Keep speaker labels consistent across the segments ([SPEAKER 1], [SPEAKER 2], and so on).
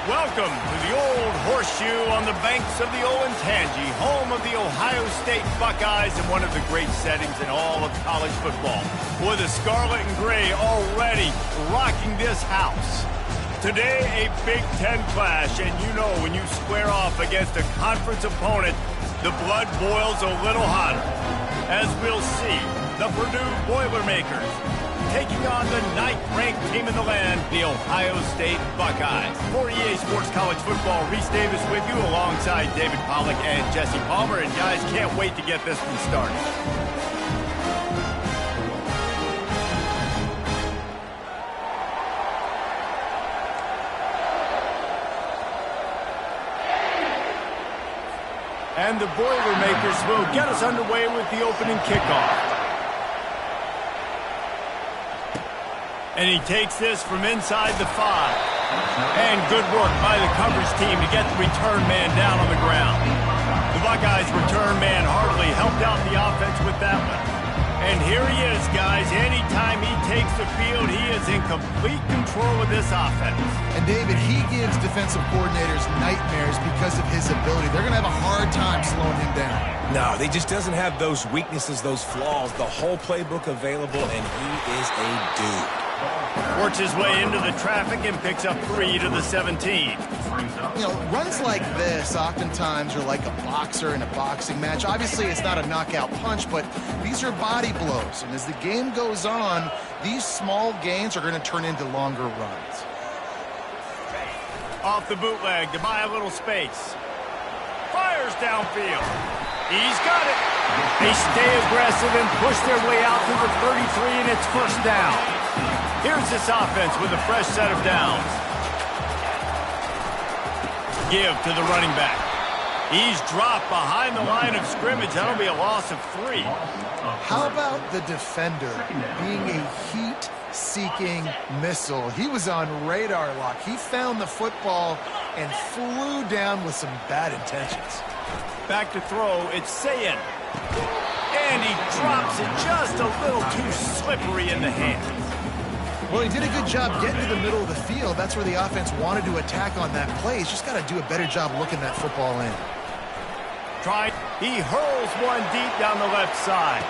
[SPEAKER 1] Welcome to the Old Horseshoe on the banks of the Olentangy, home of the Ohio State Buckeyes and one of the great settings in all of college football. With the scarlet and gray already rocking this house. Today, a Big Ten clash, and you know when you square off against a conference opponent, the blood boils a little hotter. As we'll see, the Purdue Boilermakers taking on the 9th-ranked team in the land, the Ohio State Buckeyes. For EA Sports College Football, Reese Davis with you alongside David Pollack and Jesse Palmer. And guys, can't wait to get this one started. And the Boilermakers will get us underway with the opening kickoff. And he takes this from inside the 5. And good work by the coverage team to get the return man down on the ground. The Buckeyes return man hardly helped out the offense with that one. And here he is, guys. Anytime he takes the field, he is in complete control of this offense.
[SPEAKER 2] And David, he gives defensive coordinators nightmares because of his ability. They're going to have a hard time slowing him down.
[SPEAKER 3] No, he just doesn't have those weaknesses, those flaws, the whole playbook available, and he is a dude.
[SPEAKER 1] Works his way into the traffic and picks up 3 to the 17.
[SPEAKER 2] You know, runs like this oftentimes are like a boxer in a boxing match. Obviously, it's not a knockout punch, but these are body blows. And as the game goes on, these small gains are going to turn into longer runs.
[SPEAKER 1] Off the bootleg to buy a little space. Fires downfield. He's got it. They stay aggressive and push their way out to the 33, and it's first down. Here's this offense with a fresh set of downs. Give to the running back. He's dropped behind the line of scrimmage. That'll be a loss of 3.
[SPEAKER 2] How about the defender being a heat-seeking missile? He was on radar lock. He found the football and flew down with some bad intentions.
[SPEAKER 1] Back to throw, it's Sayin. And he drops it just a little too slippery in the hand.
[SPEAKER 2] Well, he did a good job getting to the middle of the field. That's where the offense wanted to attack on that play. He's just got to do a better job looking that football in.
[SPEAKER 1] He hurls one deep down the left side.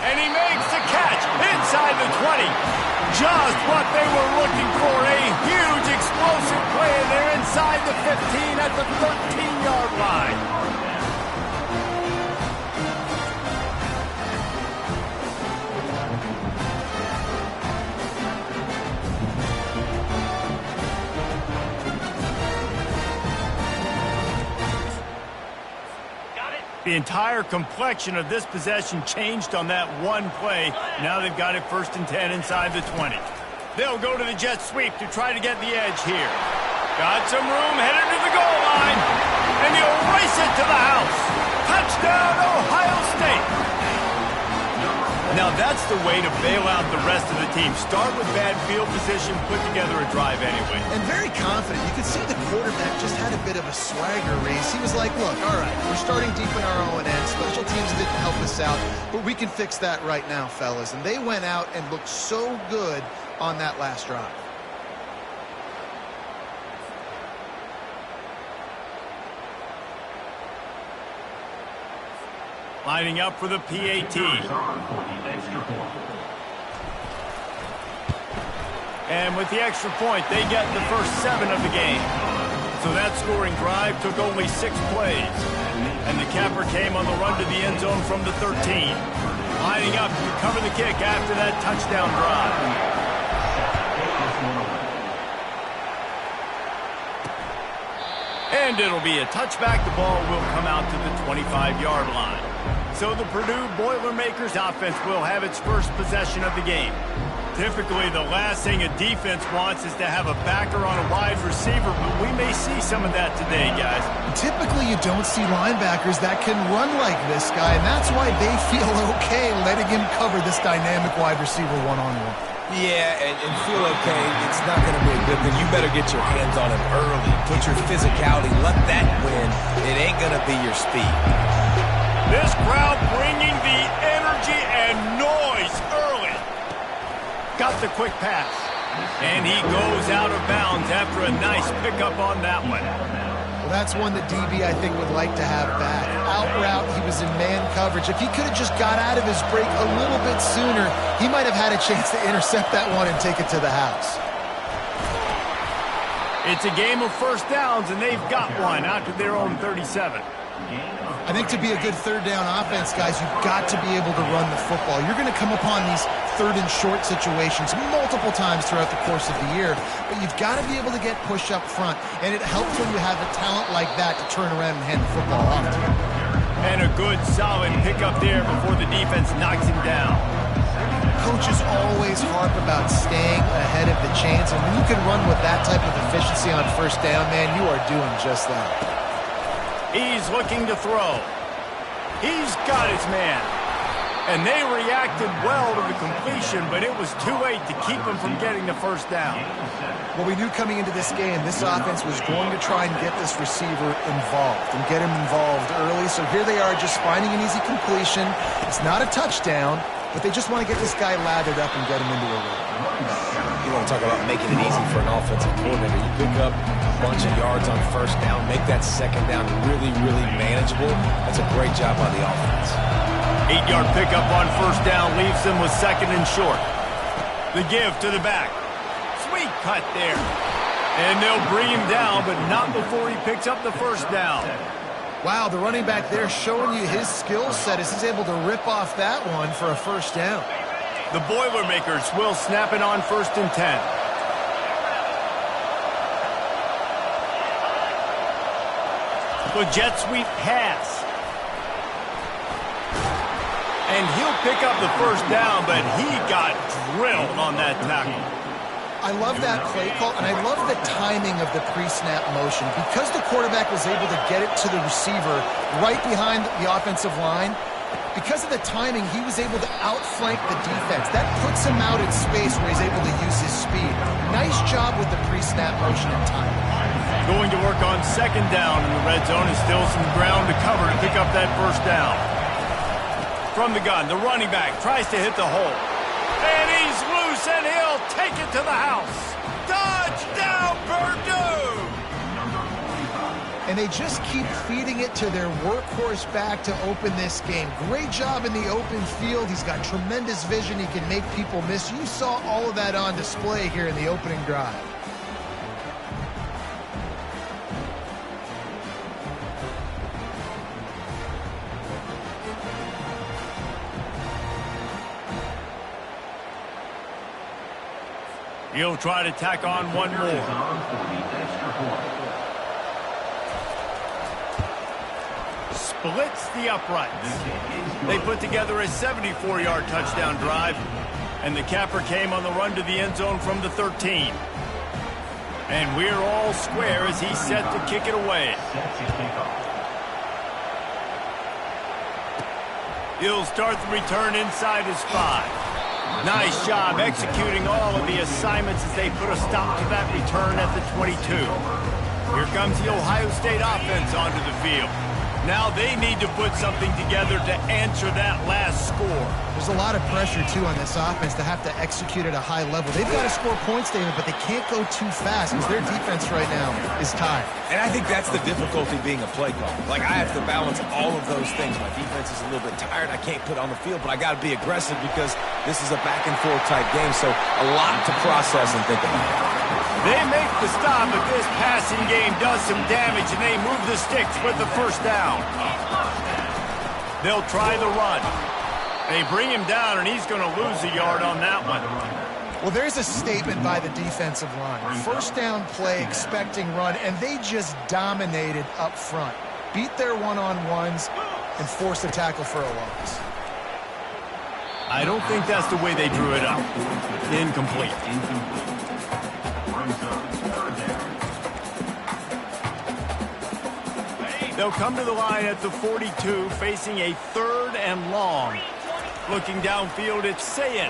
[SPEAKER 1] And he makes the catch inside the 20. Just what they were looking for. A huge explosive play, and they're inside the 15 at the 13-yard line. The entire complexion of this possession changed on that one play. Now they've got it 1st and 10 inside the 20. They'll go to the jet sweep to try to get the edge here. Got some room, headed to the goal line. And he'll race it to the house. Touchdown, Ohio State. Now that's the way to bail out the rest of the team. Start with bad field position, put together a drive anyway.
[SPEAKER 2] And very confident. You could see the quarterback just had a bit of a swagger race. He was like, look, all right, we're starting deep in our own end. Special teams didn't help us out, but we can fix that right now, fellas. And they went out and looked so good on that last drive.
[SPEAKER 1] Lining up for the PAT. And with the extra point, they get the first 7 of the game. So that scoring drive took only 6 plays. And the capper came on the run to the end zone from the 13. Lining up to cover the kick after that touchdown drive. And it'll be a touchback. The ball will come out to the 25-yard line. So the Purdue Boilermakers offense will have its first possession of the game. Typically, the last thing a defense wants is to have a backer on a wide receiver, but we may see some of that today, guys.
[SPEAKER 2] Typically, you don't see linebackers that can run like this guy, and that's why they feel okay letting him cover this dynamic wide receiver one-on-one.
[SPEAKER 3] Yeah, and feel okay. It's not going to be a good thing. You better get your hands on him early. Put your physicality. Let that win. It ain't going to be your speed.
[SPEAKER 1] This crowd bringing the energy and noise early. Got the quick pass. And he goes out of bounds after a nice pickup on that one.
[SPEAKER 2] Well, that's one that DB, I think, would like to have back. Out route, he was in man coverage. If he could have just got out of his break a little bit sooner, he might have had a chance to intercept that one and take it to the house.
[SPEAKER 1] It's a game of first downs, and they've got one out to their own 37.
[SPEAKER 2] I think to be a good third down offense, guys, you've got to be able to run the football. You're going to come upon these third and short situations multiple times throughout the course of the year, but you've got to be able to get push up front, and it helps when you have a talent like that to turn around and hand the football off to you.
[SPEAKER 1] And a good, solid pickup there before the defense knocks him down.
[SPEAKER 2] Coaches always harp about staying ahead of the chains, and when you can run with that type of efficiency on first down, man, you are doing just that.
[SPEAKER 1] He's looking to throw. He's got his man. And they reacted well to the completion, but it was too late to keep him from getting the first down.
[SPEAKER 2] Well, we knew coming into this game, this offense was going to try and get this receiver involved and get him involved early. So here they are just finding an easy completion. It's not a touchdown, but they just want to get this guy lathered up and get him into a rhythm.
[SPEAKER 3] You want to talk about making it easy for an offensive coordinator. You pick up a bunch of yards on first down, make that second down really, really manageable. That's a great job by the offense.
[SPEAKER 1] 8-yard pickup on first down leaves them with second and short. The give to the back. Sweet cut there. And they'll bring him down, but not before he picks up the first down.
[SPEAKER 2] Wow, the running back there showing you his skill set as he's able to rip off that one for a first down.
[SPEAKER 1] The Boilermakers will snap it on first and 10. The jet sweep pass. And he'll pick up the first down, but he got drilled on that tackle.
[SPEAKER 2] I love that play call, and I love the timing of the pre-snap motion. Because the quarterback was able to get it to the receiver right behind the offensive line, because of the timing, he was able to outflank the defense. That puts him out in space where he's able to use his speed. Nice job with the pre-snap motion and timing.
[SPEAKER 1] Going to work on second down in the red zone, and still some ground to cover to pick up that first down. From the gun, the running back tries to hit the hole. And he's loose, and he'll take it to the house. Touchdown, Purdue!
[SPEAKER 2] And they just keep feeding it to their workhorse back to open this game. Great job in the open field. He's got tremendous vision. He can make people miss. You saw all of that on display here in the opening drive.
[SPEAKER 1] He'll try to tack on one more. Splits the uprights. They put together a 74-yard touchdown drive, and the capper came on the run to the end zone from the 13. And we're all square as he's set to kick it away. He'll start the return inside his 5. Nice job executing all of the assignments as they put a stop to that return at the 22. Here comes the Ohio State offense onto the field. Now they need to put something together to answer that last score.
[SPEAKER 2] There's a lot of pressure, too, on this offense to have to execute at a high level. They've got to score points, David, but they can't go too fast because their defense right now is tired.
[SPEAKER 3] And I think that's the difficulty being a play caller. Like, I have to balance all of those things. My defense is a little bit tired. I can't put it on the field, but I got to be aggressive because this is a back-and-forth type game, so a lot to process and think about.
[SPEAKER 1] They make the stop, but this passing game does some damage, and they move the sticks with the first down. They'll try the run. They bring him down, and he's going to lose a yard on that one.
[SPEAKER 2] Well, there's a statement by the defensive line. First down play, expecting run, and they just dominated up front. Beat their one-on-ones and forced a tackle for a loss.
[SPEAKER 1] I don't think that's the way they drew it up. Incomplete. They'll come to the line at the 42, facing a 3rd and long. Looking downfield, it's Sayin.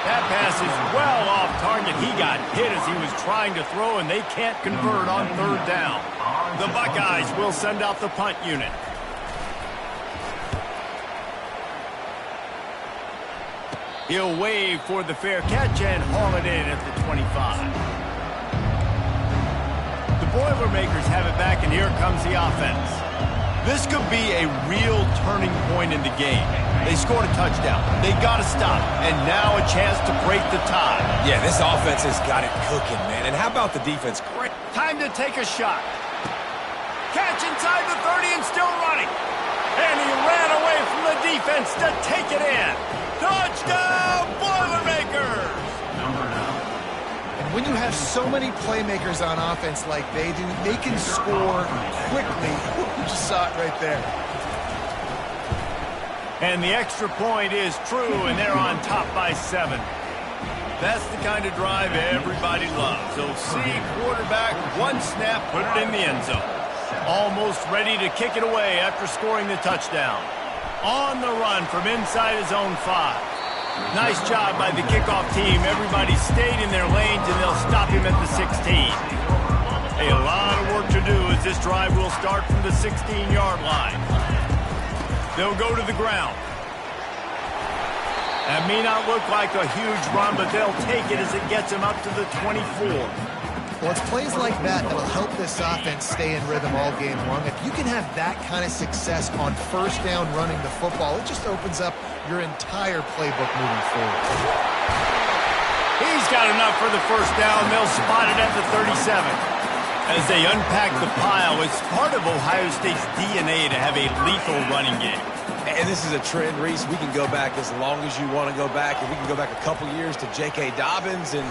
[SPEAKER 1] That pass is well off target. He got hit as he was trying to throw, and they can't convert on 3rd down. The Buckeyes will send out the punt unit. He'll wave for the fair catch and haul it in at the 25. The Boilermakers have it back, and here comes the offense. This could be a real turning point in the game. They scored a touchdown. They got to stop. And now a chance to break the tie.
[SPEAKER 3] Yeah, this offense has got it cooking, man. And how about the defense? Great.
[SPEAKER 1] Time to take a shot. Catch inside the 30 and still running. And he ran away from the defense to take it in. Touchdown, Boilermakers!
[SPEAKER 2] And when you have so many playmakers on offense like they do, they can score quickly. You just saw it right there.
[SPEAKER 1] And the extra point is true, and they're on top by 7. That's the kind of drive everybody loves. So see quarterback, one snap, put it in the end zone. Almost ready to kick it away after scoring the touchdown. On the run from inside his own 5. Nice job by the kickoff team. Everybody stayed in their lanes, and they'll stop him at the 16. A lot of work to do as this drive will start from the 16-yard line. They'll go to the ground. That may not look like a huge run, but they'll take it as it gets them up to the 24.
[SPEAKER 2] Well, it's plays like that that'll help this offense stay in rhythm all game long. If you can have that kind of success on first down running the football, it just opens up your entire playbook moving forward.
[SPEAKER 1] He's got enough for the first down. They'll spot it at the 37. As they unpack the pile, it's part of Ohio State's DNA to have a lethal running game.
[SPEAKER 3] And this is a trend, Reese. We can go back as long as you want to go back. And we can go back a couple years to J.K. Dobbins and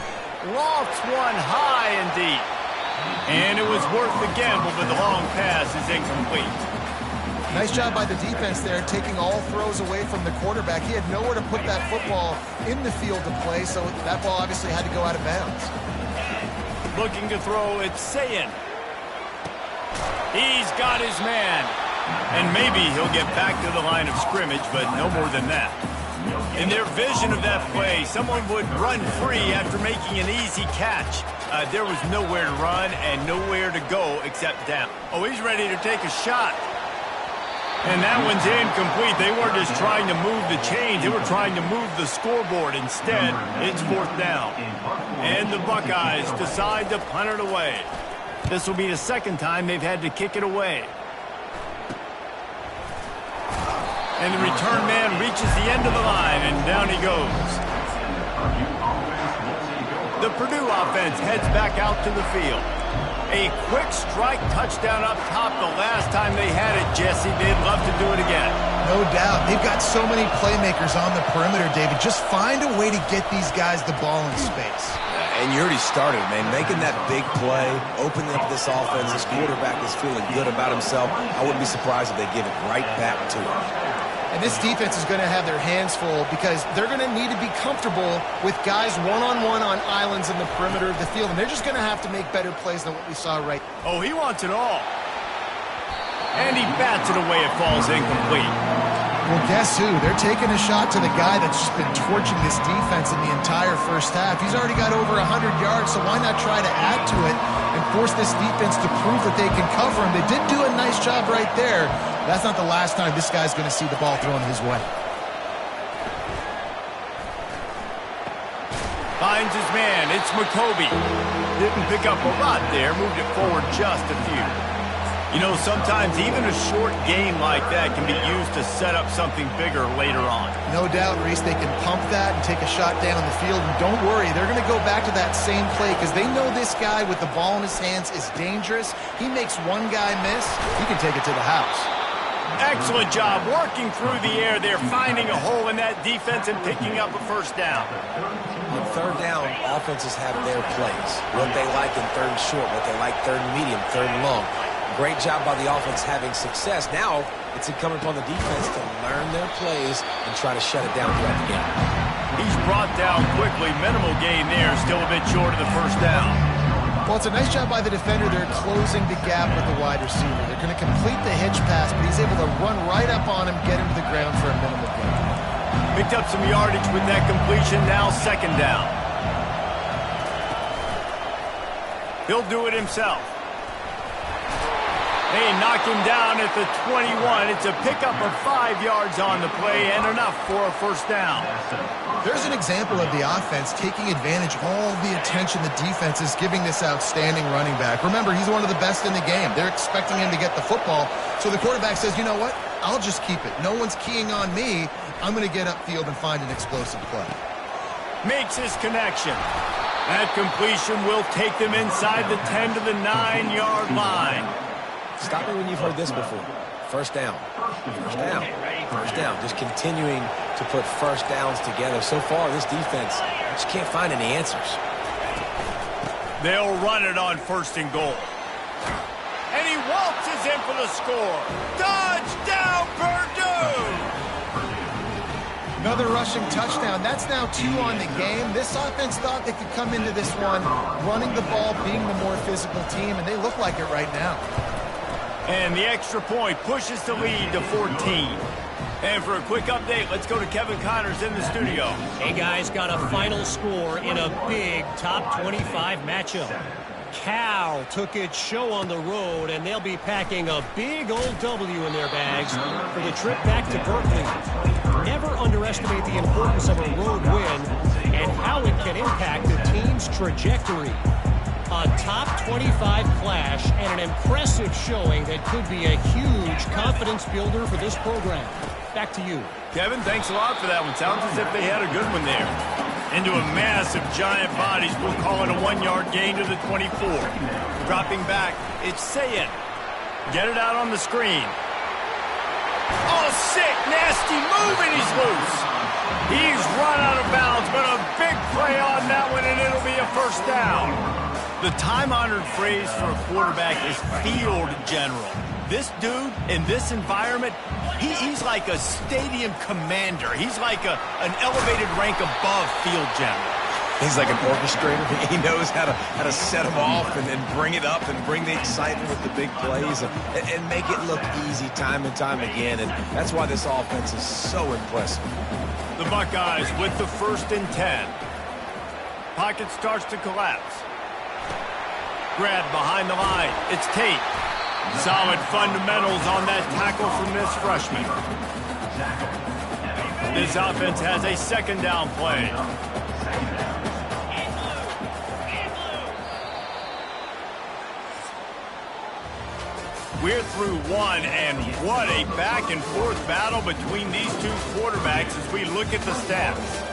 [SPEAKER 1] lofts one high and deep. And it was worth the gamble, but the long pass is incomplete.
[SPEAKER 2] Nice job by the defense there, taking all throws away from the quarterback. He had nowhere to put that football in the field to play, so that ball obviously had to go out of bounds.
[SPEAKER 1] Looking to throw, it's Sayin. He's got his man. And maybe he'll get back to the line of scrimmage, but no more than that. In their vision of that play, someone would run free after making an easy catch. There was nowhere to run and nowhere to go except down. Oh, he's ready to take a shot. And that one's incomplete. They weren't just trying to move the chains. They were trying to move the scoreboard. Instead, it's 4th down. And the Buckeyes decide to punt it away. This will be the second time they've had to kick it away. And the return man reaches the end of the line, and down he goes. The Purdue offense heads back out to the field. A quick strike touchdown up top the last time they had it, Jesse. They'd love to do it again.
[SPEAKER 2] No doubt. They've got so many playmakers on the perimeter, David. Just find a way to get these guys the ball in space.
[SPEAKER 3] And you already started, man, making that big play, opening up this offense. This quarterback is feeling good about himself. I wouldn't be surprised if they give it right back to him.
[SPEAKER 2] And this defense is going to have their hands full because they're going to need to be comfortable with guys one-on-one on islands in the perimeter of the field. And they're just going to have to make better plays than what we saw right.
[SPEAKER 1] Oh, he wants it all. And he bats it away. It falls incomplete.
[SPEAKER 2] Well, guess who? They're taking a shot to the guy that's just been torching this defense in the entire first half. He's already got over 100 yards, so why not try to add to it and force this defense to prove that they can cover him? They did do a nice job right there. That's not the last time this guy's going to see the ball thrown his way.
[SPEAKER 1] Finds his man. It's McCoby. Didn't pick up a lot there. Moved it forward just a few. You know, sometimes even a short game like that can be used to set up something bigger later on.
[SPEAKER 2] No doubt, Reese. They can pump that and take a shot down the field. And don't worry, they're going to go back to that same play because they know this guy with the ball in his hands is dangerous. He makes one guy miss, he can take it to the house.
[SPEAKER 1] Excellent job working through the air there, finding a hole in that defense and picking up a first down.
[SPEAKER 3] On 3rd down, offenses have their plays. What they like in 3rd and short, what they like 3rd and medium, 3rd and long. Great job by the offense having success. Now it's incumbent upon the defense to learn their plays and try to shut it down throughout the game.
[SPEAKER 1] He's brought down quickly. Minimal gain there. Still a bit short of the first down.
[SPEAKER 2] Well, it's a nice job by the defender. They're closing the gap with the wide receiver. They're going to complete the hitch pass, but he's able to run right up on him, get him to the ground for a minimal gain.
[SPEAKER 1] Picked up some yardage with that completion. Now 2nd down. He'll do it himself. They knock him down at the 21. It's a pickup of 5 yards on the play and enough for a first down.
[SPEAKER 2] There's an example of the offense taking advantage of all the attention the defense is giving this outstanding running back. Remember, he's one of the best in the game. They're expecting him to get the football, so the quarterback says, you know what? I'll just keep it. No one's keying on me. I'm going to get upfield and find an explosive play.
[SPEAKER 1] Makes his connection. That completion will take them inside the 10 to the 9-yard line.
[SPEAKER 3] Stop me when you've heard this before. First down. First down. First down. Just continuing to put first downs together. So far, this defense just can't find any answers.
[SPEAKER 1] They'll run it on first and goal. And he waltzes in for the score. Touchdown, Purdue!
[SPEAKER 2] Another rushing touchdown. That's now 2 on the game. This offense thought they could come into this one running the ball, being the more physical team, and they look like it right now.
[SPEAKER 1] And the extra point pushes the lead to 14. And for a quick update, let's go to Kevin Connors in the studio.
[SPEAKER 4] Hey, guys, got a final score in a big top 25 matchup. Cal took its show on the road, and they'll be packing a big old W in their bags for the trip back to Berkeley. Never underestimate the importance of a road win and how it can impact the team's trajectory. A top 25 clash and an impressive showing that could be a huge confidence builder for this program. Back to you.
[SPEAKER 1] Kevin, thanks a lot for that one. Sounds as if they had a good one there. Into a massive giant bodies. We'll call it a 1-yard gain to the 24. Dropping back, it's Sayed. Get it out on the screen. Oh, sick, nasty move, and he's loose. He's run out of bounds, but a big play on that one, and it'll be a first down. The time-honored phrase for a quarterback is field general. This dude, in this environment, he's like a stadium commander. He's like an elevated rank above field general.
[SPEAKER 3] He's like an orchestrator. He knows how to set them off and then bring it up and bring the excitement with the big plays and make it look easy time and time again. And that's why this offense is so impressive.
[SPEAKER 1] The Buckeyes with the 1st and 10. Pocket starts to collapse. Grab behind the line. It's Tate. Solid fundamentals on that tackle from this freshman. This offense has a 2nd down play. We're through one, and what a back-and-forth battle between these two quarterbacks as we look at the stats.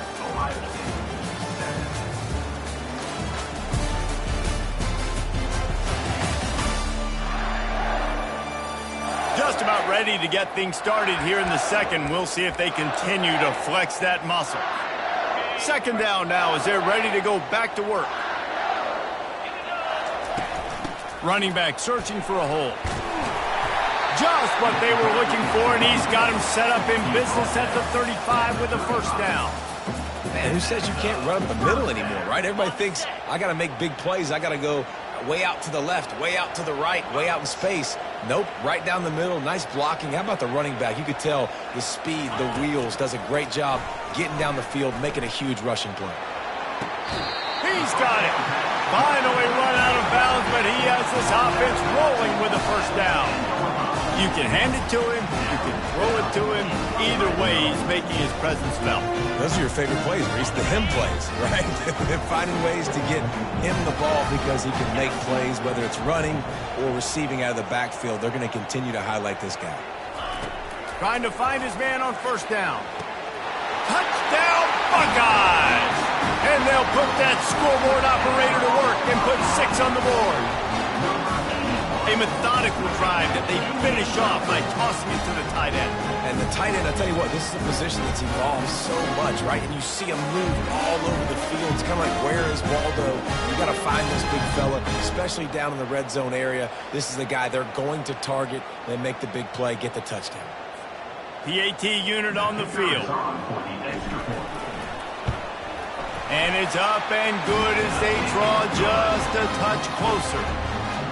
[SPEAKER 1] Just about ready to get things started here in the second. We'll see if they continue to flex that muscle. 2nd down now as they're ready to go back to work. Running back searching for a hole. Just what they were looking for, and he's got him set up in business at the 35 with a first down.
[SPEAKER 3] Man, who says you can't run up the middle anymore, right? Everybody thinks, I got to make big plays. I got to go way out to the left, way out to the right, way out in space. Nope, right down the middle. Nice blocking. How about the running back? You could tell the speed, the wheels, does a great job getting down the field, making a huge rushing play.
[SPEAKER 1] He's got it. Finally run out of bounds, but he has this offense rolling with a first down. You can hand it to him, you can throw it to him. Either way, he's making his presence felt.
[SPEAKER 3] Those are your favorite plays, Reese, the him plays, right? Finding ways to get him the ball because he can make plays, whether it's running or receiving out of the backfield. They're going to continue to highlight this guy.
[SPEAKER 1] Trying to find his man on first down. Touchdown, Buckeyes! And they'll put that scoreboard operator to work and put 6 on the board. A methodical drive that they finish off by tossing it to the tight end.
[SPEAKER 3] And the tight end, I'll tell you what, this is a position that's evolved so much, right? And you see him move all over the field. It's kind of like, where is Waldo? You got to find this big fella, especially down in the red zone area. This is the guy they're going to target and make the big play, get the touchdown.
[SPEAKER 1] PAT unit on the field. And it's up and good as they draw just a touch closer.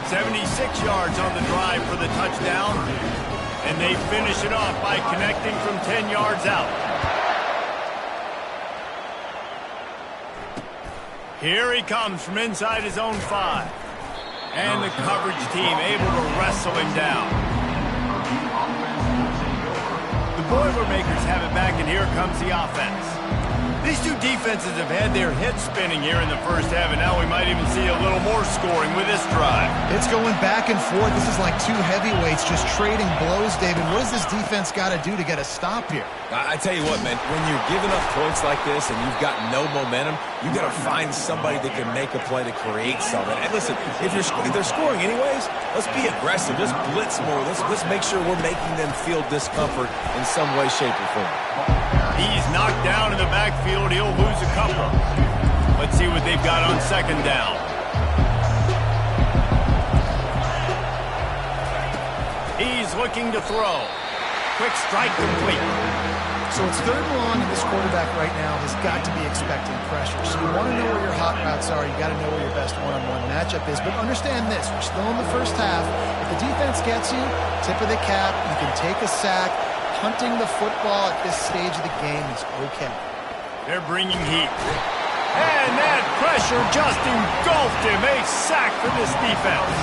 [SPEAKER 1] 76 yards on the drive for the touchdown. And they finish it off by connecting from 10 yards out. Here he comes from inside his own 5. And the coverage team able to wrestle him down. The Boilermakers have it back, and here comes the offense. These two defenses have had their heads spinning here in the first half, and now we might even see a little more scoring with this drive.
[SPEAKER 2] It's going back and forth. This is like two heavyweights just trading blows, David. What does this defense got to do to get a stop here?
[SPEAKER 3] I tell you what, man, when you're giving up points like this and you've got no momentum, you got to find somebody that can make a play to create something. And listen, if they're scoring anyways, let's be aggressive. Let's blitz more. Let's make sure we're making them feel discomfort in some way, shape, or form.
[SPEAKER 1] He's knocked down in the backfield. He'll lose a couple. Let's see what they've got on second down. He's looking to throw. Quick strike complete.
[SPEAKER 2] So it's third and long, and this quarterback right now has got to be expecting pressure. So you want to know where your hot routes are. You got to know where your best one-on-one matchup is. But understand this: we're still in the first half. If the defense gets you, tip of the cap. You can take a sack. Hunting the football at this stage of the game is okay.
[SPEAKER 1] They're bringing heat. And that pressure just engulfed him. A sack for this defense.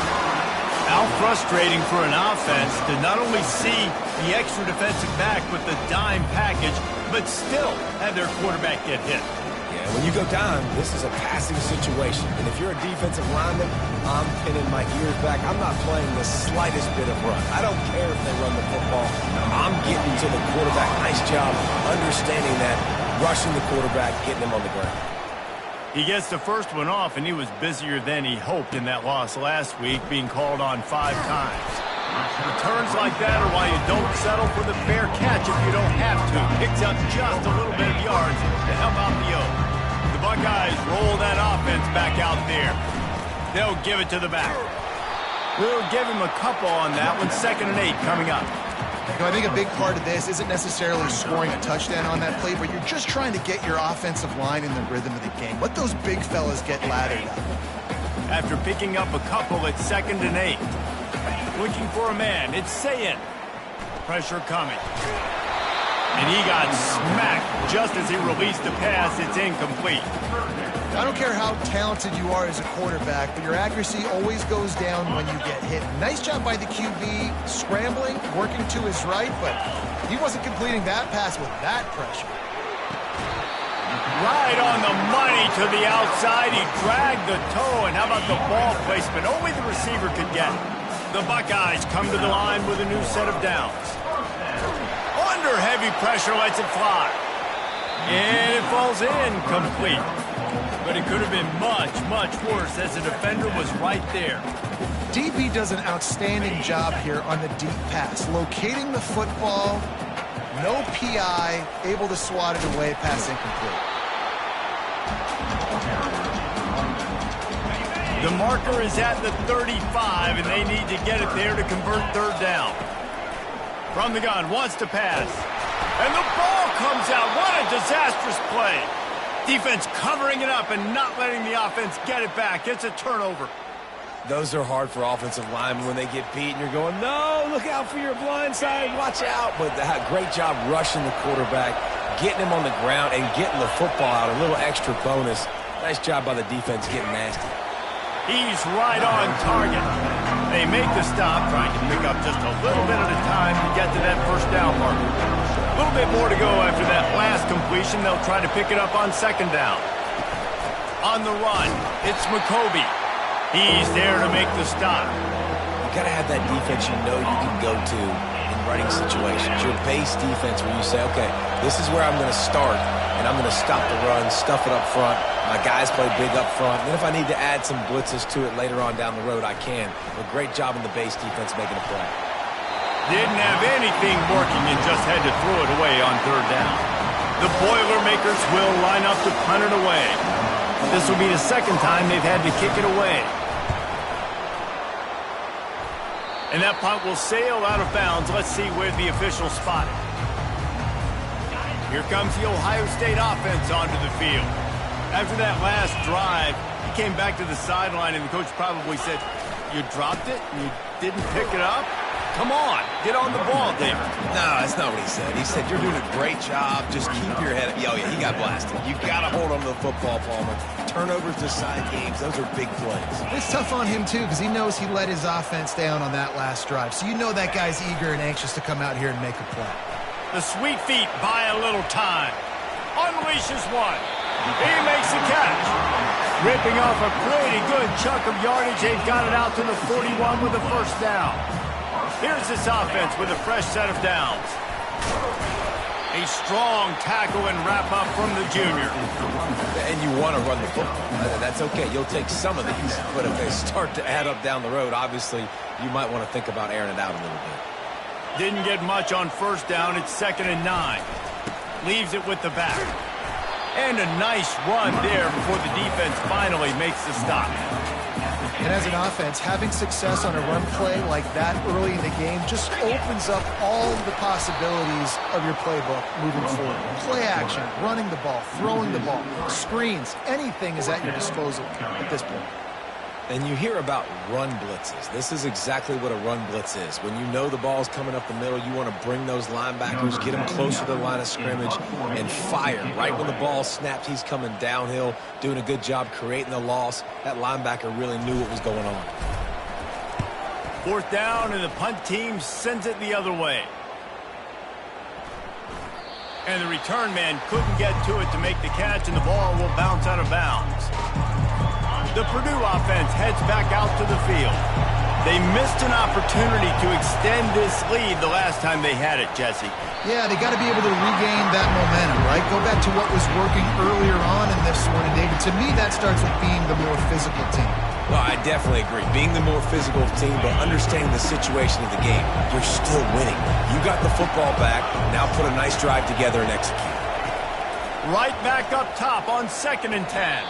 [SPEAKER 1] How frustrating for an offense to not only see the extra defensive back with the dime package, but still have their quarterback get hit.
[SPEAKER 3] Yeah, when you go down, this is a passing situation. And if you're a defensive lineman, I'm pinning my ears back. I'm not playing the slightest bit of run. I don't care if they run the football. I'm getting to the quarterback. Nice job understanding that, rushing the quarterback, getting him on the ground.
[SPEAKER 1] He gets the first one off, and he was busier than he hoped in that loss last week, being called on 5 times. Returns like that are why you don't settle for the fair catch if you don't have to. Picks up just a little bit of yards to help out the O. The Buckeyes roll that offense back out there. They'll give it to the back. We'll give him a couple on that one. 2nd and 8 coming up.
[SPEAKER 2] You know, I think a big part of this isn't necessarily scoring a touchdown on that play, but you're just trying to get your offensive line in the rhythm of the game. Let those big fellas get lathered up.
[SPEAKER 1] After picking up a couple at 2nd and 8. Looking for a man. It's Sayin. Pressure coming. And he got smacked just as he released the pass. It's incomplete.
[SPEAKER 2] I don't care how talented you are as a quarterback, but your accuracy always goes down when you get hit. Nice job by the QB scrambling, working to his right, but he wasn't completing that pass with that pressure.
[SPEAKER 1] Right on the money to the outside. He dragged the toe, and how about the ball placement? Only the receiver could get it. The Buckeyes come to the line with a new set of downs. Under heavy pressure, lets it fly. And it falls in, complete. But it could have been much, much worse as the defender was right there.
[SPEAKER 2] DB does an outstanding job here on the deep pass. Locating the football, no PI, able to swat it away, pass incomplete.
[SPEAKER 1] The marker is at the 35, and they need to get it there to convert 3rd down. From the gun, wants to pass. And the ball comes out. What a disastrous play. Defense covering it up and not letting the offense get it back. It's a turnover.
[SPEAKER 3] Those are hard for offensive linemen when they get beat and you're going, no, look out for your blind side, watch out. But great job rushing the quarterback, getting him on the ground and getting the football out, a little extra bonus. Nice job by the defense getting nasty.
[SPEAKER 1] He's right on target. They make the stop, trying to pick up just a little bit at a time to get to that 1st down marker. A little bit more to go after that last completion. They'll try to pick it up on 2nd down. On the run, it's McCoby. He's there to make the stop.
[SPEAKER 3] You got to have that defense you know you can go to in running situations. Your base defense where you say, okay, this is where I'm going to start, and I'm going to stop the run, stuff it up front. My guys play big up front. Then if I need to add some blitzes to it later on down the road, I can. But great job in the base defense making a play.
[SPEAKER 1] Didn't have anything working and just had to throw it away on 3rd down. The Boilermakers will line up to punt it away. This will be the 2nd time they've had to kick it away. And that punt will sail out of bounds. Let's see where the officials spot it. Here comes the Ohio State offense onto the field. After that last drive, he came back to the sideline, and the coach probably said, you dropped it and you didn't pick it up? Come on, get on the ball, David.
[SPEAKER 3] No, that's not what he said. He said, you're doing a great job. Just keep your head up. Oh, yeah, he got blasted. You got to hold on to the football, Palmer. Turnovers decide games. Those are big plays.
[SPEAKER 2] It's tough on him, too, because he knows he let his offense down on that last drive. So you know that guy's eager and anxious to come out here and make a play.
[SPEAKER 1] The sweet feet buy a little time. Unleashes one. He makes the catch. Ripping off a pretty good chunk of yardage. They've got it out to the 41 with a first down. Here's this offense with a fresh set of downs. A strong tackle and wrap-up from the junior.
[SPEAKER 3] And you want to run the football. That's okay. You'll take some of these. But if they start to add up down the road, obviously, you might want to think about airing it out a little bit.
[SPEAKER 1] Didn't get much on first down. It's 2nd and 9. Leaves it with the back. And a nice run there before the defense finally makes the stop.
[SPEAKER 2] And as an offense, having success on a run play like that early in the game just opens up all the possibilities of your playbook moving forward. Play action, running the ball, throwing the ball, screens, anything is at your disposal at this point.
[SPEAKER 3] And you hear about run blitzes. This is exactly what a run blitz is. When you know the ball's coming up the middle, you want to bring those linebackers, get them closer to the line of scrimmage, and fire. Right when the ball snaps, he's coming downhill, doing a good job creating the loss. That linebacker really knew what was going on.
[SPEAKER 1] 4th down, and the punt team sends it the other way. And the return man couldn't get to it to make the catch, and the ball will bounce out of bounds. The Purdue offense heads back out to the field. They missed an opportunity to extend this lead the last time they had it, Jesse.
[SPEAKER 2] Yeah, they got to be able to regain that momentum, right? Go back to what was working earlier on in this one, and David, to me, that starts with being the more physical team.
[SPEAKER 3] Well, I definitely agree. Being the more physical team, but understanding the situation of the game. You're still winning. You got the football back. Now put a nice drive together and execute.
[SPEAKER 1] Right back up top on 2nd and 10.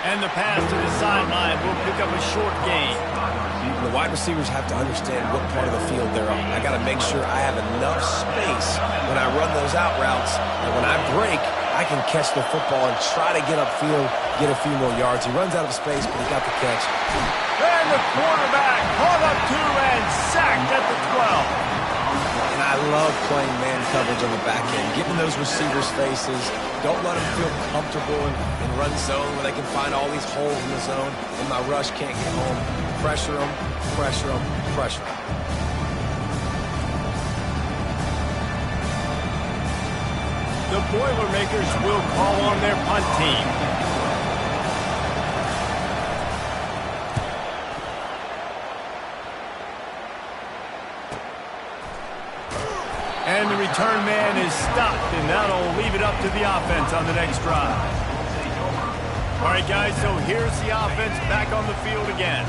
[SPEAKER 1] And the pass to the sideline will pick up a short gain.
[SPEAKER 3] The wide receivers have to understand what part of the field they're on. I got to make sure I have enough space when I run those out routes. And when I break, I can catch the football and try to get upfield, get a few more yards. He runs out of space, but he got the catch.
[SPEAKER 1] And the quarterback caught up to and sacked at the 12.
[SPEAKER 3] And I love playing man coverage on the back end, getting those receivers' faces. Don't let them feel comfortable in run zone where they can find all these holes in the zone and my rush can't get home. Pressure them, pressure them, pressure them.
[SPEAKER 1] The Boilermakers will call on their punt team. And the return man is stopped, and that'll leave it up to the offense on the next drive. All right, guys, so here's the offense back on the field again.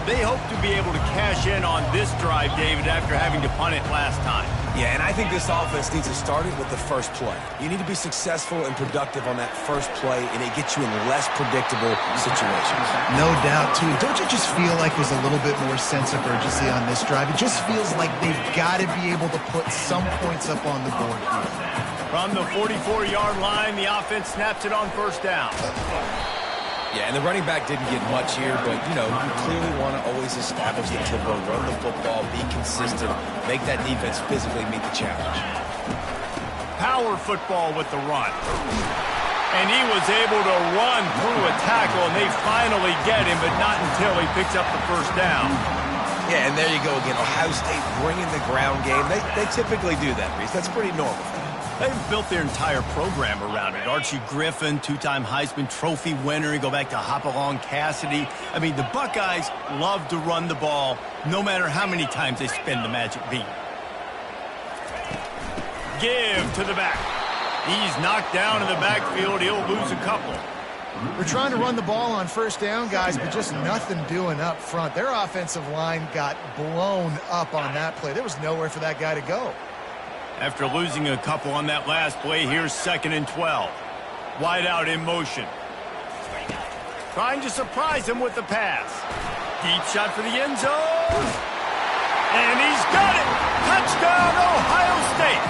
[SPEAKER 1] They hope to be able to cash in on this drive, David, after having to punt it last time.
[SPEAKER 3] Yeah, and I think this offense needs to start it with the first play. You need to be successful and productive on that first play, and it gets you in less predictable situations.
[SPEAKER 2] No doubt, too. Don't you just feel like there's a little bit more sense of urgency on this drive? It just feels like they've got to be able to put some points up on the board here.
[SPEAKER 1] From the 44-yard line, the offense snaps it on first down.
[SPEAKER 3] Yeah, and the running back didn't get much here, but, you know, you clearly want to always establish the tempo, run the football, be consistent, make that defense physically meet the challenge.
[SPEAKER 1] Power football with the run. And he was able to run through a tackle, and they finally get him, but not until he picks up the first down.
[SPEAKER 3] Yeah, and there you go again. Ohio State bringing the ground game. They typically do that, Reese. That's pretty normal.
[SPEAKER 1] They've built their entire program around it. Archie Griffin, two-time Heisman Trophy winner. You go back to Hopalong Cassidy. I mean, the Buckeyes love to run the ball, no matter how many times they spin the magic beat. Give to the back. He's knocked down in the backfield. He'll lose a couple.
[SPEAKER 2] We're trying to run the ball on first down, guys, but just nothing doing up front. Their offensive line got blown up on that play. There was nowhere for that guy to go.
[SPEAKER 1] After losing a couple on that last play, here's 2nd and 12. Wide out in motion. Trying to surprise him with the pass. Deep shot for the end zone. And he's got it. Touchdown, Ohio State.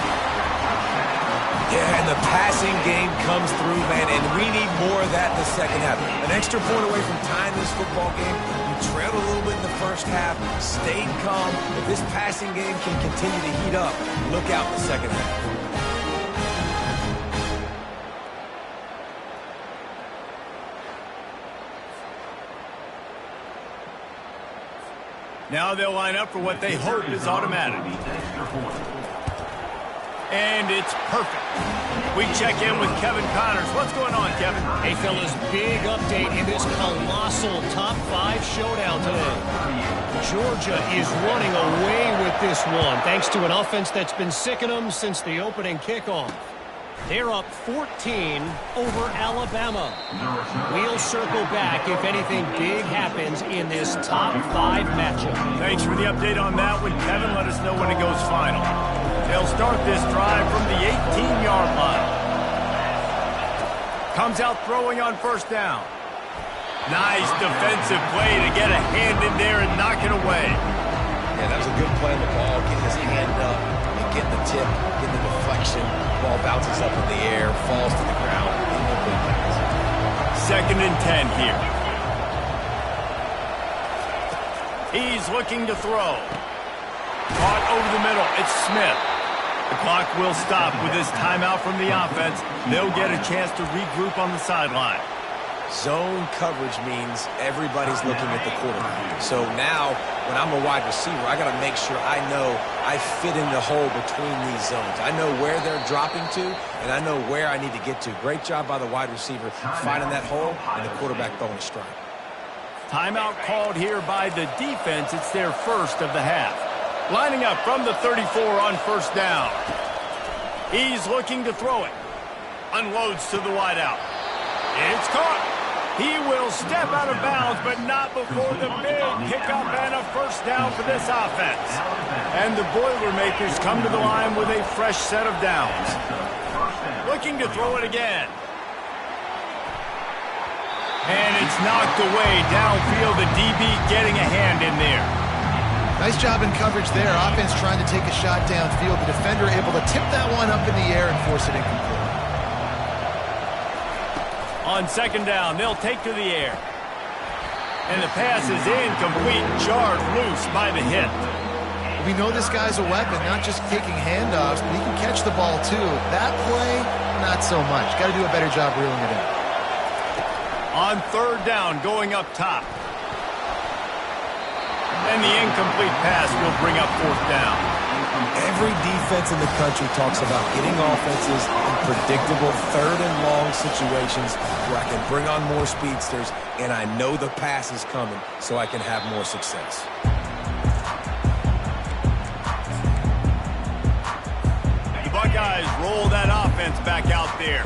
[SPEAKER 3] Yeah, and the passing game comes through, man, and we need more of that in the second half. An extra point away from tying this football game. You trailed a little bit in the first half, stayed calm. If this passing game can continue to heat up, look out in the second half.
[SPEAKER 1] Now they'll line up for what they hope is automatic. And it's perfect. We check in with Kevin Connors. What's going on, Kevin?
[SPEAKER 4] Hey, fellas, big update in this colossal top 5 showdown today. Georgia is running away with this one, thanks to an offense that's been sicking them since the opening kickoff. They're up 14 over Alabama. We'll circle back if anything big happens in this top 5 matchup.
[SPEAKER 1] Thanks for the update on that one, Kevin. Let us know when it goes final. They'll start this drive from the 18-yard line. Comes out throwing on first down. Nice defensive play to get a hand in there and knock it away.
[SPEAKER 3] Yeah, that was a good play on the ball, getting his hand up and getting the tip, getting the deflection. Ball bounces up in the air, falls to the ground.
[SPEAKER 1] Second and 10 here. He's looking to throw. Caught over the middle. It's Smith. The clock will stop with this timeout from the offense. They'll get a chance to regroup on the sideline.
[SPEAKER 3] Zone coverage means everybody's looking at the quarterback. So now, when I'm a wide receiver, I got to make sure I know I fit in the hole between these zones. I know where they're dropping to, and I know where I need to get to. Great job by the wide receiver finding that hole, and the quarterback throwing a strike.
[SPEAKER 1] Timeout called here by the defense. It's their first of the half. Lining up from the 34 on first down. He's looking to throw it. Unloads to the wideout. It's caught. He will step out of bounds, but not before the big pickup and a first down for this offense. And the Boilermakers come to the line with a fresh set of downs. Looking to throw it again. And it's knocked away downfield. The DB getting a hand in there.
[SPEAKER 2] Nice job in coverage there. Offense trying to take a shot downfield. The defender able to tip that one up in the air and force it incomplete.
[SPEAKER 1] On second down, they'll take to the air. And the pass is incomplete, jarred loose by the hit.
[SPEAKER 2] We know this guy's a weapon, not just kicking handoffs, but he can catch the ball too. That play, not so much. Got to do a better job reeling it in.
[SPEAKER 1] On third down, going up top. And the incomplete pass will bring up fourth down.
[SPEAKER 3] Every defense in the country talks about getting offenses in predictable third and long situations where I can bring on more speedsters and I know the pass is coming so I can have more success.
[SPEAKER 1] The Buckeyes roll that offense back out there.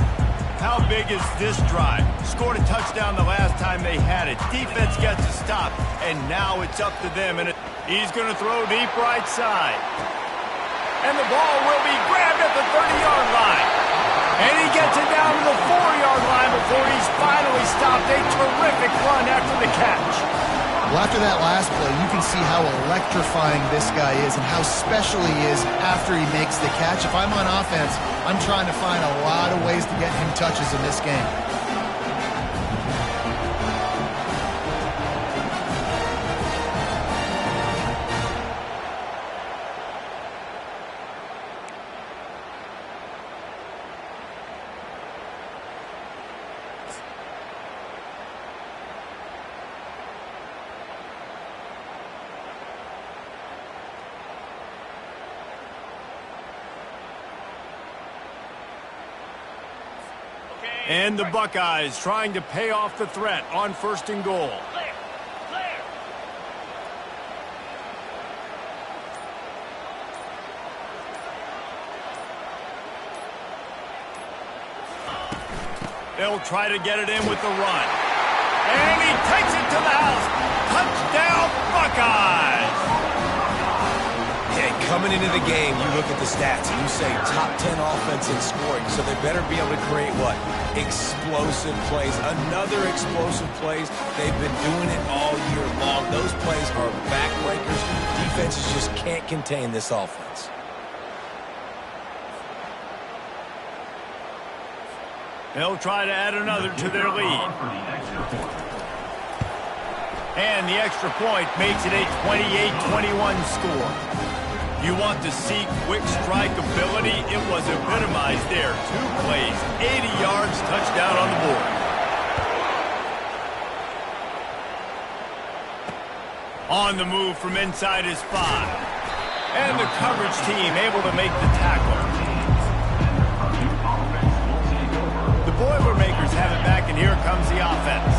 [SPEAKER 1] How big is this drive? Scored a touchdown the last time they had it. Defense gets a stop, and now it's up to them. And he's going to throw deep right side. And the ball will be grabbed at the 30-yard line. And he gets it down to the 4-yard line before he's finally stopped. A terrific run after the catch.
[SPEAKER 2] Well, after that last play, you can see how electrifying this guy is and how special he is after he makes the catch. If I'm on offense, I'm trying to find a lot of ways to get him touches in this game.
[SPEAKER 1] And the Buckeyes trying to pay off the threat on first and goal. They'll try to get it in with the run. And he takes it to the house. Touchdown, Buckeyes!
[SPEAKER 3] Yeah, coming into the game, you look at the stats and you say top 10 offense in scoring, so they better be able to create what? Explosive plays. Another explosive plays. They've been doing it all year long. Those plays are backbreakers. Defenses just can't contain this offense.
[SPEAKER 1] They'll try to add another to their lead. And the extra point makes it a 28-21 score. You want to see quick strike ability? It was epitomized there. 2 plays, 80 yards, touchdown on the board. On the move from inside his 5. And the coverage team able to make the tackle. The Boilermakers have it back, and here comes the offense.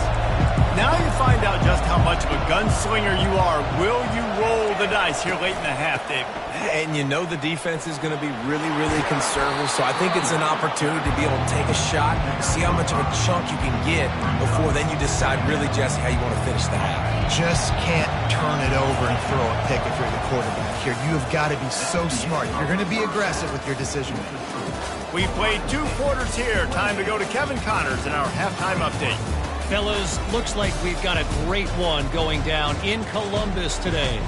[SPEAKER 1] Now you find out just how much of a gunslinger you are. Will you roll the dice here late in the half, Dave?
[SPEAKER 3] And you know the defense is going to be really, really conservative, so I think it's an opportunity to be able to take a shot, see how much of a chunk you can get before then you decide really, Jesse, how you want to finish the half.
[SPEAKER 2] Just can't turn it over and throw a pick if you're the quarterback here. You have got to be so smart. You're going to be aggressive with your decision making.
[SPEAKER 1] We played 2 quarters here. Time to go to Kevin Connors in our halftime update.
[SPEAKER 4] Fellas, looks like we've got a great one going down in Columbus today.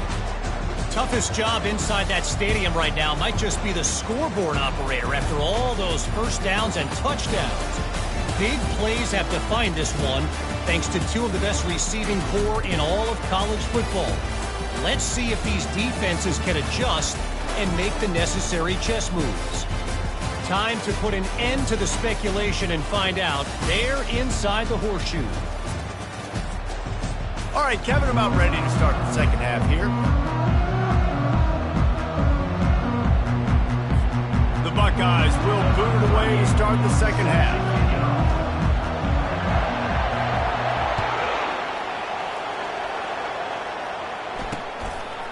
[SPEAKER 4] Toughest job inside that stadium right now might just be the scoreboard operator after all those first downs and touchdowns. Big plays have defined this one, thanks to 2 of the best receiving corps in all of college football. Let's see if these defenses can adjust and make the necessary chess moves. Time to put an end to the speculation and find out. They're inside the horseshoe.
[SPEAKER 1] All right, Kevin, about ready to start the second half here. The Buckeyes will boot it away to start the second half.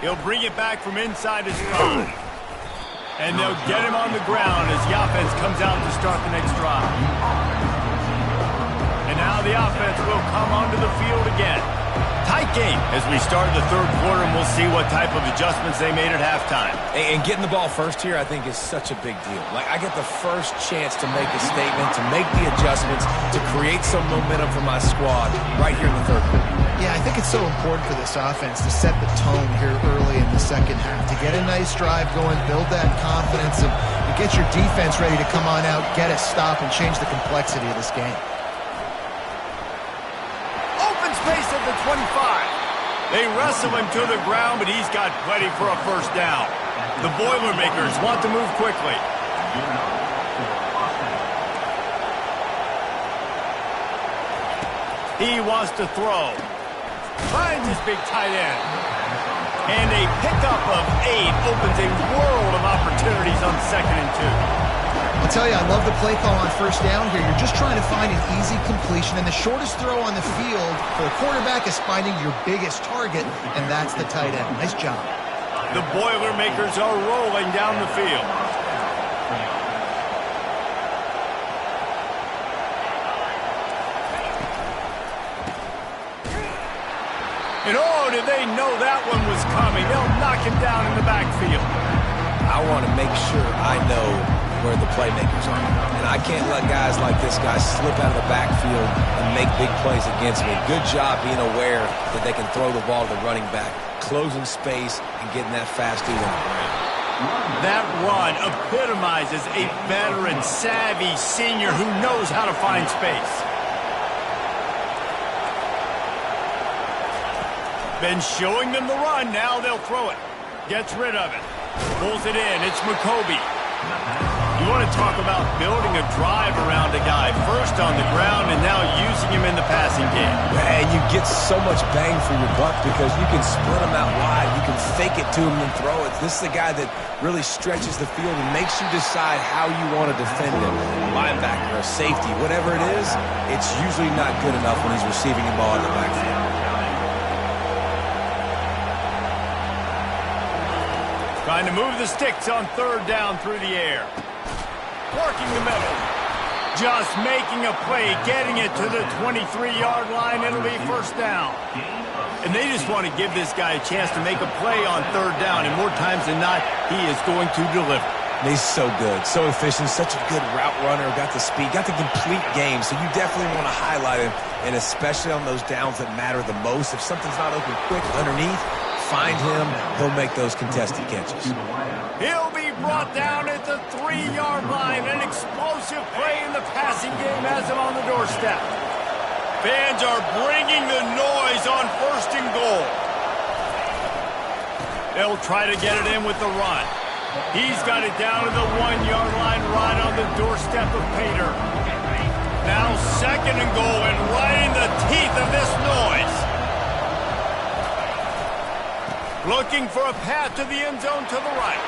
[SPEAKER 1] He'll bring it back from inside his 5. And they'll get him on the ground as the offense comes out to start the next drive. And now the offense will come onto the field again. Tight game as we start the third quarter, and we'll see what type of adjustments they made at halftime.
[SPEAKER 3] And getting the ball first here, I think, is such a big deal. Like, I get the first chance to make a statement, to make the adjustments, to create some momentum for my squad right here in the third quarter.
[SPEAKER 2] Yeah, I think it's so important for this offense to set the tone here early in the second half, to get a nice drive going, build that confidence, and get your defense ready to come on out, get a stop, and change the complexity of this game.
[SPEAKER 1] Open space at the 25. They wrestle him to the ground, but he's got plenty for a first down. The Boilermakers want to move quickly. He wants to throw. Finds his big tight end. And a pickup of 8 opens a world of opportunities on 2nd and 2.
[SPEAKER 2] I'll tell you, I love the play call on first down here. You're just trying to find an easy completion, and the shortest throw on the field for the quarterback is finding your biggest target, and that's the tight end. Nice job.
[SPEAKER 1] The Boilermakers are rolling down the field. And oh, did they know that one was coming? They'll knock him down in the backfield.
[SPEAKER 3] I want to make sure I know where the playmakers are. And I can't let guys like this guy slip out of the backfield and make big plays against me. Good job being aware that they can throw the ball to the running back, closing space, and getting that fast dude on the ground.
[SPEAKER 1] That run epitomizes a veteran, savvy senior who knows how to find space. Been showing them the run, now they'll throw it. Gets rid of it. Pulls it in, it's McCoby. You want to talk about building a drive around a guy. First on the ground and now using him in the passing game.
[SPEAKER 3] And you get so much bang for your buck because you can split him out wide. You can fake it to him and throw it. This is the guy that really stretches the field and makes you decide how you want to defend him. A linebacker, a safety, whatever it is, it's usually not good enough when he's receiving the ball in the backfield.
[SPEAKER 1] Trying to move the sticks on 3rd down through the air. Working the middle. Just making a play, getting it to the 23-yard line. It'll be first down. And they just want to give this guy a chance to make a play on 3rd down. And more times than not, he is going to deliver.
[SPEAKER 3] He's so good, so efficient, such a good route runner, got the speed, got the complete game. So you definitely want to highlight him, and especially on those downs that matter the most. If something's not open quick underneath, find him. He'll make those contested catches.
[SPEAKER 1] He'll be brought down at the 3-yard line. An explosive play in the passing game has him on the doorstep. Fans are bringing the noise on 1st and goal. They'll try to get it in with the run. He's got it down to the 1-yard line right on the doorstep of Pater. Now 2nd and goal and right in the teeth of this noise. Looking for a path to the end zone to the right.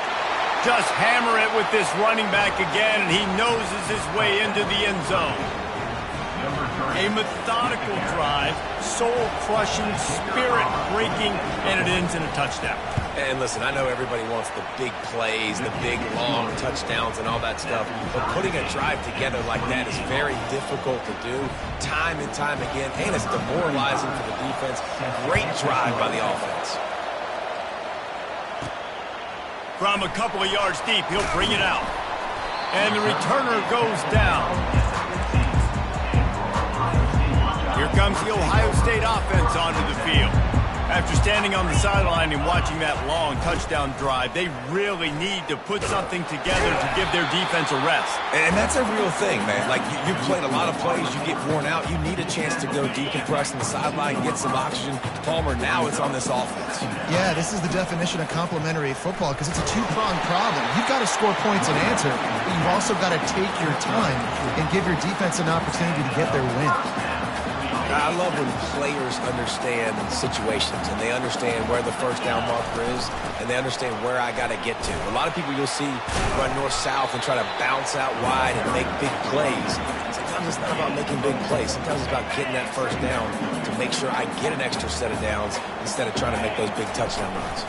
[SPEAKER 1] Just hammer it with this running back again, and he noses his way into the end zone. A methodical drive, soul-crushing, spirit-breaking, and it ends in a touchdown.
[SPEAKER 3] And listen, I know everybody wants the big plays, the big, long touchdowns and all that stuff, but putting a drive together like that is very difficult to do time and time again, and it's demoralizing for the defense. Great drive by the offense.
[SPEAKER 1] From a couple of yards deep, he'll bring it out. And the returner goes down. Here comes the Ohio State offense onto the field. After standing on the sideline and watching that long touchdown drive, they really need to put something together to give their defense a rest.
[SPEAKER 3] And that's a real thing, man. Like, you played a lot of plays, you get worn out, you need a chance to go decompress on the sideline, get some oxygen. Palmer, now it's on this offense.
[SPEAKER 2] Yeah, this is the definition of complementary football because it's a two-pronged problem. You've got to score points and answer, but you've also got to take your time and give your defense an opportunity to get their win.
[SPEAKER 3] I love when players understand situations and they understand where the first down marker is and they understand where I got to get to. A lot of people you'll see run north-south and try to bounce out wide and make big plays. Sometimes it's not about making big plays. Sometimes it's about getting that first down to make sure I get an extra set of downs instead of trying to make those big touchdown runs.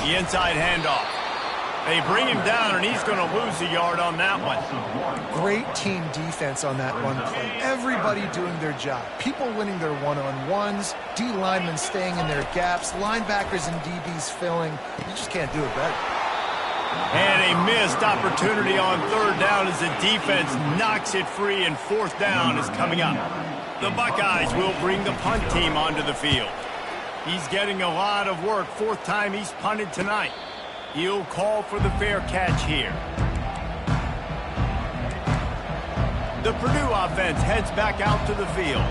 [SPEAKER 1] The inside handoff. They bring him down, and he's going to lose a yard on that one.
[SPEAKER 2] Great team defense on that run play. Everybody doing their job. People winning their one-on-ones, D linemen staying in their gaps, linebackers and DBs filling. You just can't do it better.
[SPEAKER 1] And a missed opportunity on 3rd down as the defense knocks it free, and 4th down is coming up. The Buckeyes will bring the punt team onto the field. He's getting a lot of work. 4th time he's punted tonight. He'll call for the fair catch here. The Purdue offense heads back out to the field.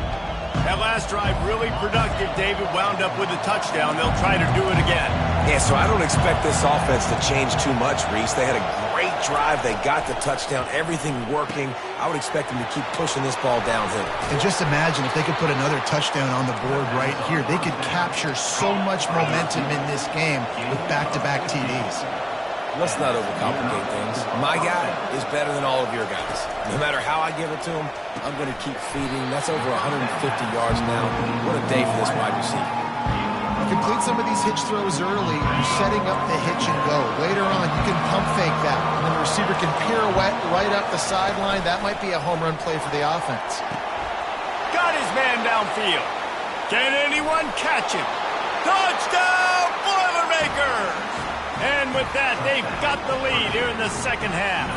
[SPEAKER 1] That last drive really productive. David wound up with a touchdown. They'll try to do it again.
[SPEAKER 3] Yeah, so I don't expect this offense to change too much, Reese. They had a great drive. They got the touchdown. Everything working. I would expect them to keep pushing this ball downhill.
[SPEAKER 2] And just imagine if they could put another touchdown on the board right here. They could capture so much momentum in this game with back-to-back TDs.
[SPEAKER 3] Let's not overcomplicate things. My guy is better than all of your guys. No matter how I give it to him, I'm going to keep feeding. That's over 150 yards now. What a day for this wide receiver.
[SPEAKER 2] Complete some of these hitch throws early. You're setting up the hitch and go. Later on, you can pump fake that. And then the receiver can pirouette right up the sideline. That might be a home run play for the offense.
[SPEAKER 1] Got his man downfield. Can anyone catch him? Touchdown, Boilermakers! And with that, they've got the lead here in the 2nd half.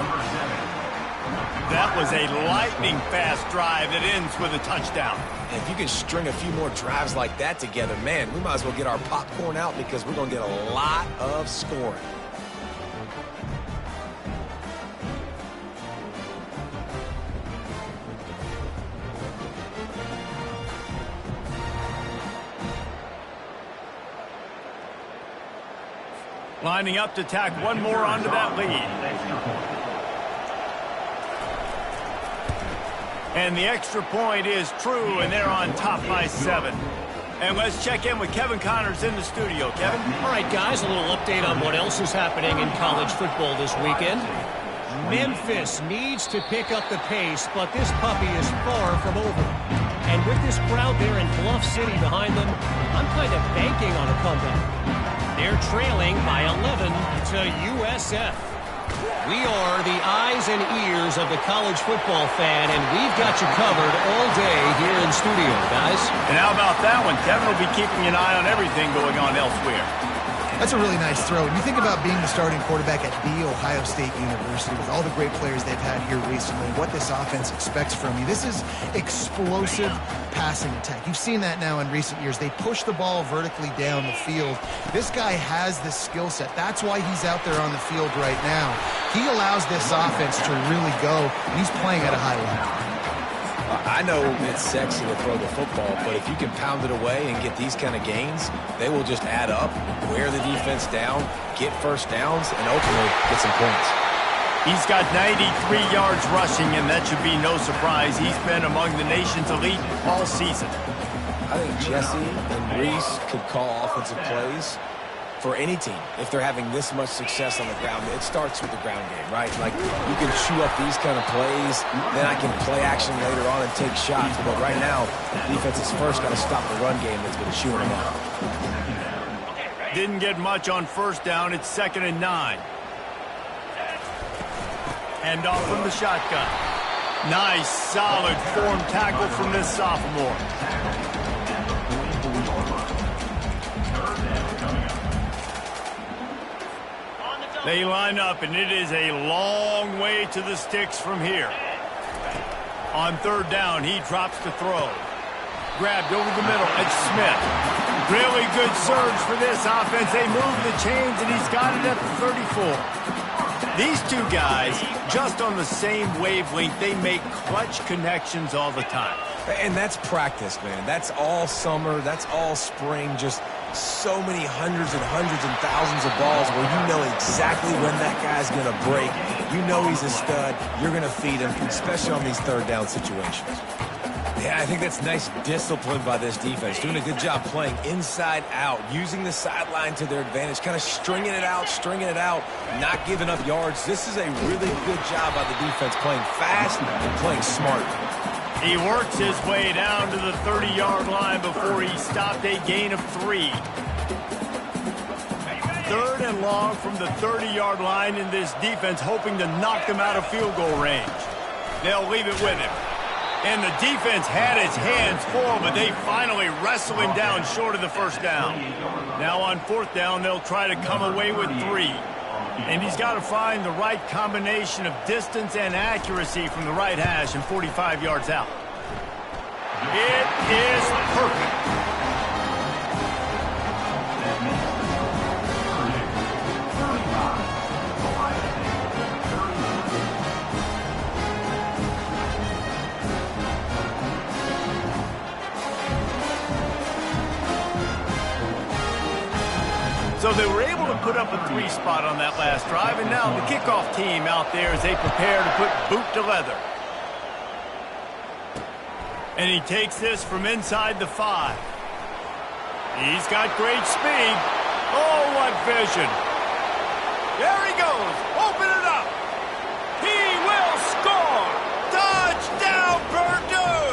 [SPEAKER 1] That was a lightning-fast drive that ends with a touchdown.
[SPEAKER 3] And if you can string a few more drives like that together, man, we might as well get our popcorn out because we're going to get a lot of scoring.
[SPEAKER 1] Lining up to tack one more onto that lead. And the extra point is true, and they're on top by 7. And let's check in with Kevin Connors in the studio. Kevin?
[SPEAKER 4] All right, guys, a little update on what else is happening in college football this weekend. Memphis needs to pick up the pace, but this puppy is far from over. And with this crowd there in Bluff City behind them, I'm kind of banking on a comeback. They're trailing by 11 to USF. We are the eyes and ears of the college football fan, and we've got you covered all day here in studio, guys.
[SPEAKER 1] And how about that one? Kevin will be keeping an eye on everything going on elsewhere.
[SPEAKER 2] That's a really nice throw. And you think about being the starting quarterback at The Ohio State University with all the great players they've had here recently, what this offense expects from you. This is explosive passing attack. You've seen that now in recent years. They push the ball vertically down the field. This guy has this skill set. That's why he's out there on the field right now. He allows this offense to really go, and he's playing at a high level.
[SPEAKER 3] I know it's sexy to throw the football, but if you can pound it away and get these kind of gains, they will just add up, wear the defense down, get first downs, and ultimately get some points.
[SPEAKER 1] He's got 93 yards rushing, and that should be no surprise. He's been among the nation's elite all season.
[SPEAKER 3] I think Jesse and Reese could call offensive plays for any team. If they're having this much success on the ground, it starts with the ground game, right? Like, you can chew up these kind of plays, then I can play action later on and take shots. But right now, defense is first got to stop the run game that's been chewing them up.
[SPEAKER 1] Didn't get much on first down. It's 2nd and 9. Hand off from the shotgun. Nice, solid form tackle from this sophomore. They line up, and it is a long way to the sticks from here. On 3rd down, he drops to throw. Grabbed over the middle. It's Smith. Really good surge for this offense. They move the chains, and he's got it at the 34. These two guys, just on the same wavelength, they make clutch connections all the time.
[SPEAKER 3] And that's practice, man. That's all summer. That's all spring. Just so many hundreds and thousands of balls where you know exactly when that guy's going to break. You know he's a stud. You're going to feed him, especially on these 3rd down situations. Yeah, I think that's nice discipline by this defense. Doing a good job playing inside out, using the sideline to their advantage, kind of stringing it out, not giving up yards. This is a really good job by the defense, playing fast and playing smart.
[SPEAKER 1] He works his way down to the 30-yard line before he stopped a gain of 3. 3rd and long from the 30-yard line in this defense, hoping to knock them out of field goal range. They'll leave it with him. And the defense had its hands full, but they finally wrestle him down short of the first down. Now on 4th down, they'll try to come away with 3. And he's got to find the right combination of distance and accuracy from the right hash and 45 yards out. It is perfect. So they were able to put up a 3 spot on that last drive, and now the kickoff team out there as they prepare to put boot to leather. And he takes this from inside the 5. He's got great speed. Oh, what vision. There he goes. Open it up. He will score. Touchdown, Purdue.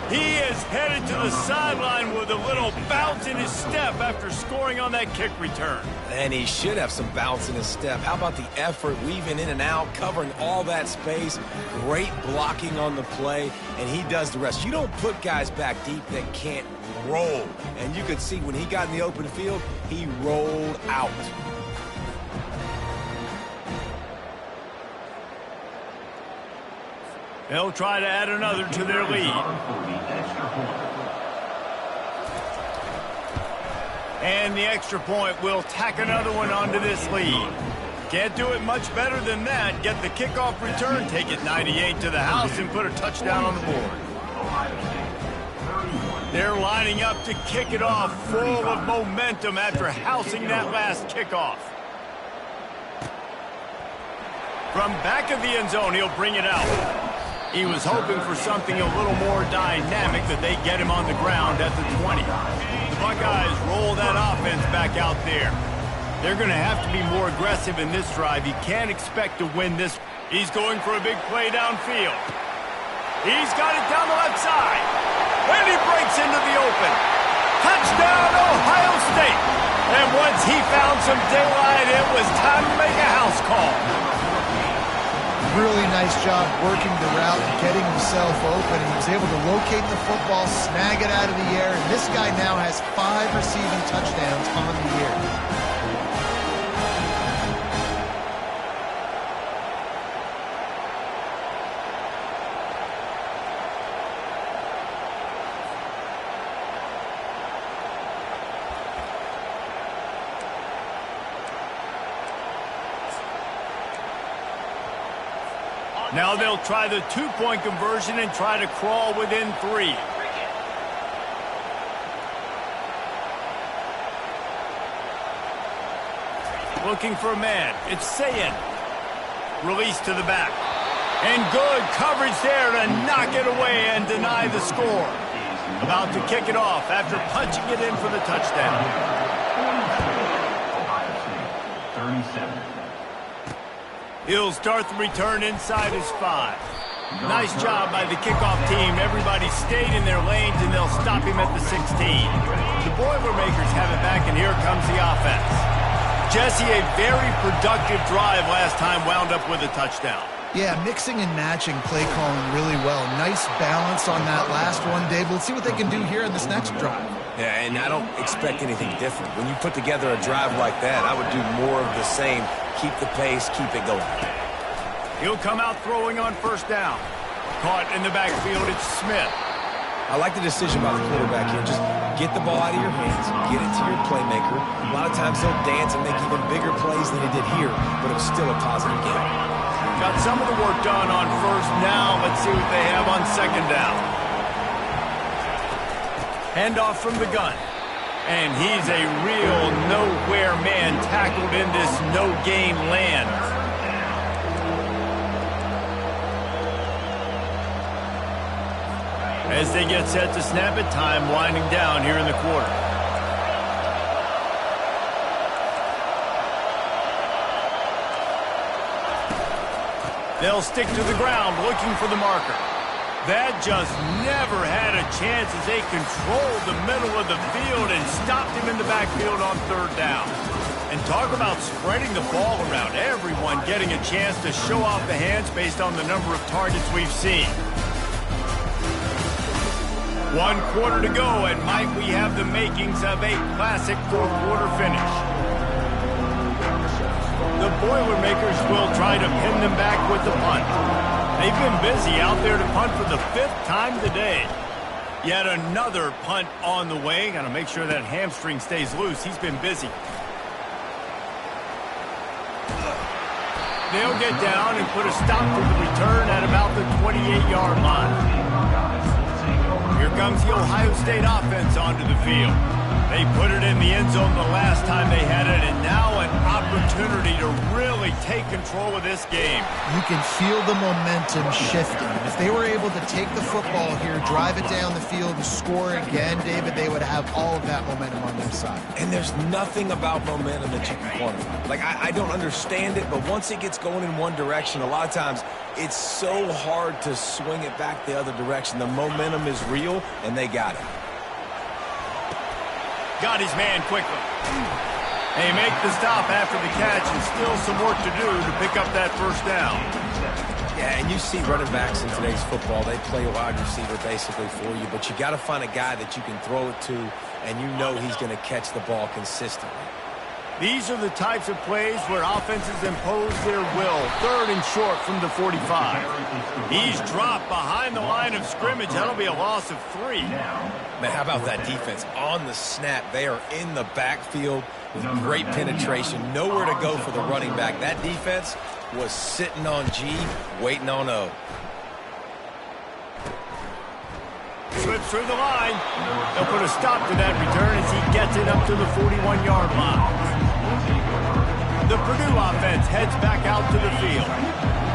[SPEAKER 1] He is headed to the sideline with a little bounce in his step after scoring on that kick return.
[SPEAKER 3] And he should have some bounce in his step. How about the effort, weaving in and out, covering all that space, great blocking on the play, and he does the rest. You don't put guys back deep that can't roll. And you could see when he got in the open field, he rolled out.
[SPEAKER 1] They'll try to add another to their lead. And the extra point will tack another one onto this lead. Can't do it much better than that. Get the kickoff return, take it 98 to the house, and put a touchdown on the board. They're lining up to kick it off, full of momentum after housing that last kickoff. From back of the end zone, he'll bring it out. He was hoping for something a little more dynamic, that they get him on the ground at the 20. The Buckeyes roll that offense back out there. They're going to have to be more aggressive in this drive. You can't expect to win this. He's going for a big play downfield. He's got it down the left side. And he breaks into the open. Touchdown, Ohio State. And once he found some daylight, it was time to make a house call.
[SPEAKER 2] really nice job working the route and getting himself open. He was able to locate the football, snag it out of the air, and this guy now has 5 receiving touchdowns on the year.
[SPEAKER 1] Now they'll try the 2-point conversion and try to crawl within 3. Looking for a man. It's Sayin. Release to the back. And good coverage there to knock it away and deny the score. About to kick it off after punching it in for the touchdown.
[SPEAKER 5] 37.
[SPEAKER 1] He'll start the return inside his 5. Nice job by the kickoff team. Everybody stayed in their lanes, and they'll stop him at the 16. The Boilermakers have it back, and here comes the offense. Jesse, a very productive drive last time, wound up with a touchdown.
[SPEAKER 2] Yeah, mixing and matching play calling really well. Nice balance on that last one, Dave. Let's see what they can do here in this next drive.
[SPEAKER 3] Yeah, and I don't expect anything different. When you put together a drive like that, I would do more of the same. Keep the pace, keep it going.
[SPEAKER 1] He'll come out throwing on first down. Caught in the backfield, it's Smith.
[SPEAKER 3] I like the decision by the quarterback here. Just get the ball out of your hands, get it to your playmaker. A lot of times they'll dance and make even bigger plays than he did here, but it was still a positive game.
[SPEAKER 1] Got some of the work done on first down. Let's see what they have on second down. Handoff from the gun. And he's a real nowhere man tackled in this no-gain land. As they get set to snap it, time winding down here in the quarter. They'll stick to the ground looking for the marker. That just never had a chance as they controlled the middle of the field and stopped him in the backfield on third down. And talk about spreading the ball around. Everyone getting a chance to show off the hands based on the number of targets we've seen. 1 quarter to go, and might we have the makings of a classic fourth-quarter finish. The Boilermakers will try to pin them back with the punt. They've been busy out there to punt for the 5th time today. Yet another punt on the way. Got to make sure that hamstring stays loose. He's been busy. They'll get down and put a stop to the return at about the 28-yard line. Here comes the Ohio State offense onto the field. They put it in the end zone the last time they had it, and now an opportunity to really take control of this game.
[SPEAKER 2] You can feel the momentum shifting. If they were able to take the football here, drive it down the field, and score again, David, they would have all of that momentum on their side.
[SPEAKER 3] And there's nothing about momentum that you can quantify. Like, I don't understand it, but once it gets going in one direction, a lot of times it's so hard to swing it back the other direction. The momentum is real, and they got it.
[SPEAKER 1] Got his man quickly. They make the stop after the catch, and still some work to do to pick up that first down.
[SPEAKER 3] Yeah, and you see running backs in today's football, they play a wide receiver basically for you, but you got to find a guy that you can throw it to, and you know he's going to catch the ball consistently.
[SPEAKER 1] These are the types of plays where offenses impose their will. 3rd and short from the 45. He's dropped behind the line of scrimmage. That'll be a loss of 3.
[SPEAKER 3] Man, how about that defense? On the snap, they are in the backfield with great penetration. Nowhere to go for the running back. That defense was sitting on G, waiting on O.
[SPEAKER 1] Slips through the line. They'll put a stop to that return as he gets it up to the 41-yard line. The Purdue offense heads back out to the field.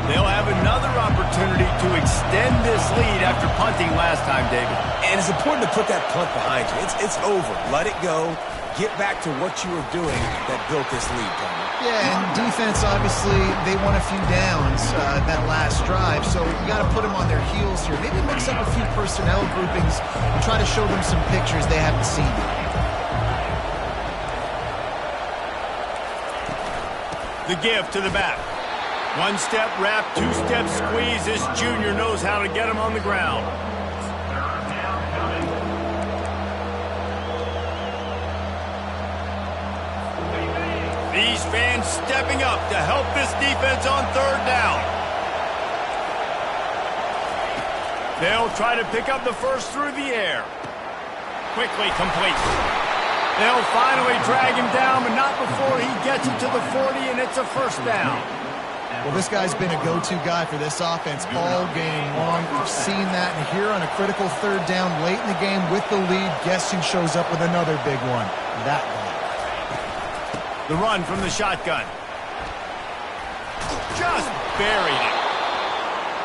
[SPEAKER 1] They'll have another opportunity to extend this lead after punting last time, David.
[SPEAKER 3] And it's important to put that punt behind you. It's over. Let it go. Get back to what you were doing that built this lead, Palmer.
[SPEAKER 2] Yeah, and defense, obviously, they won a few downs that last drive, so you got to put them on their heels here. Maybe mix up a few personnel groupings and try to show them some pictures they haven't seen.
[SPEAKER 1] The give to the back. One-step wrap, two-step squeeze. This junior knows how to get him on the ground. These fans stepping up to help this defense on third down. They'll try to pick up the first through the air. Quickly complete. They'll finally drag him down, but not before he gets it to the 40, and it's a first down.
[SPEAKER 2] Well, this guy's been a go-to guy for this offense all game long. We've seen that, and here on a critical third down late in the game with the lead, guess who shows up with another big one? That guy.
[SPEAKER 1] The run from the shotgun. Just buried it.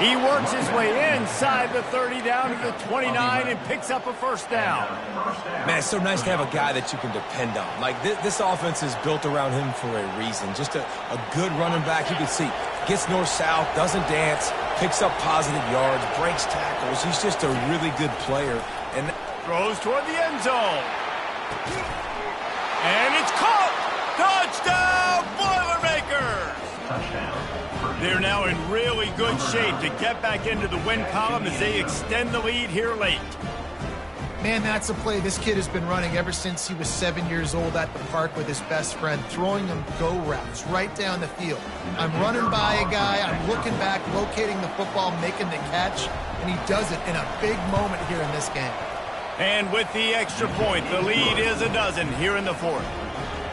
[SPEAKER 1] He works his way inside the 30 down to the 29 and picks up a first down.
[SPEAKER 3] Man, it's so nice to have a guy that you can depend on. Like, this offense is built around him for a reason. Just a good running back. You can see, gets north-south, doesn't dance, picks up positive yards, breaks tackles. He's just a really good player. And
[SPEAKER 1] throws toward the end zone. And it's caught! Touchdown, Boilermakers!
[SPEAKER 5] Touchdown.
[SPEAKER 1] They're now in really good shape to get back into the win column as they extend the lead here late.
[SPEAKER 2] Man, that's a play this kid has been running ever since he was 7 years old at the park with his best friend, throwing them go routes right down the field. I'm running by a guy, I'm looking back, locating the football, making the catch, and he does it in a big moment here in this game.
[SPEAKER 1] And with the extra point, the lead is a dozen here in the fourth.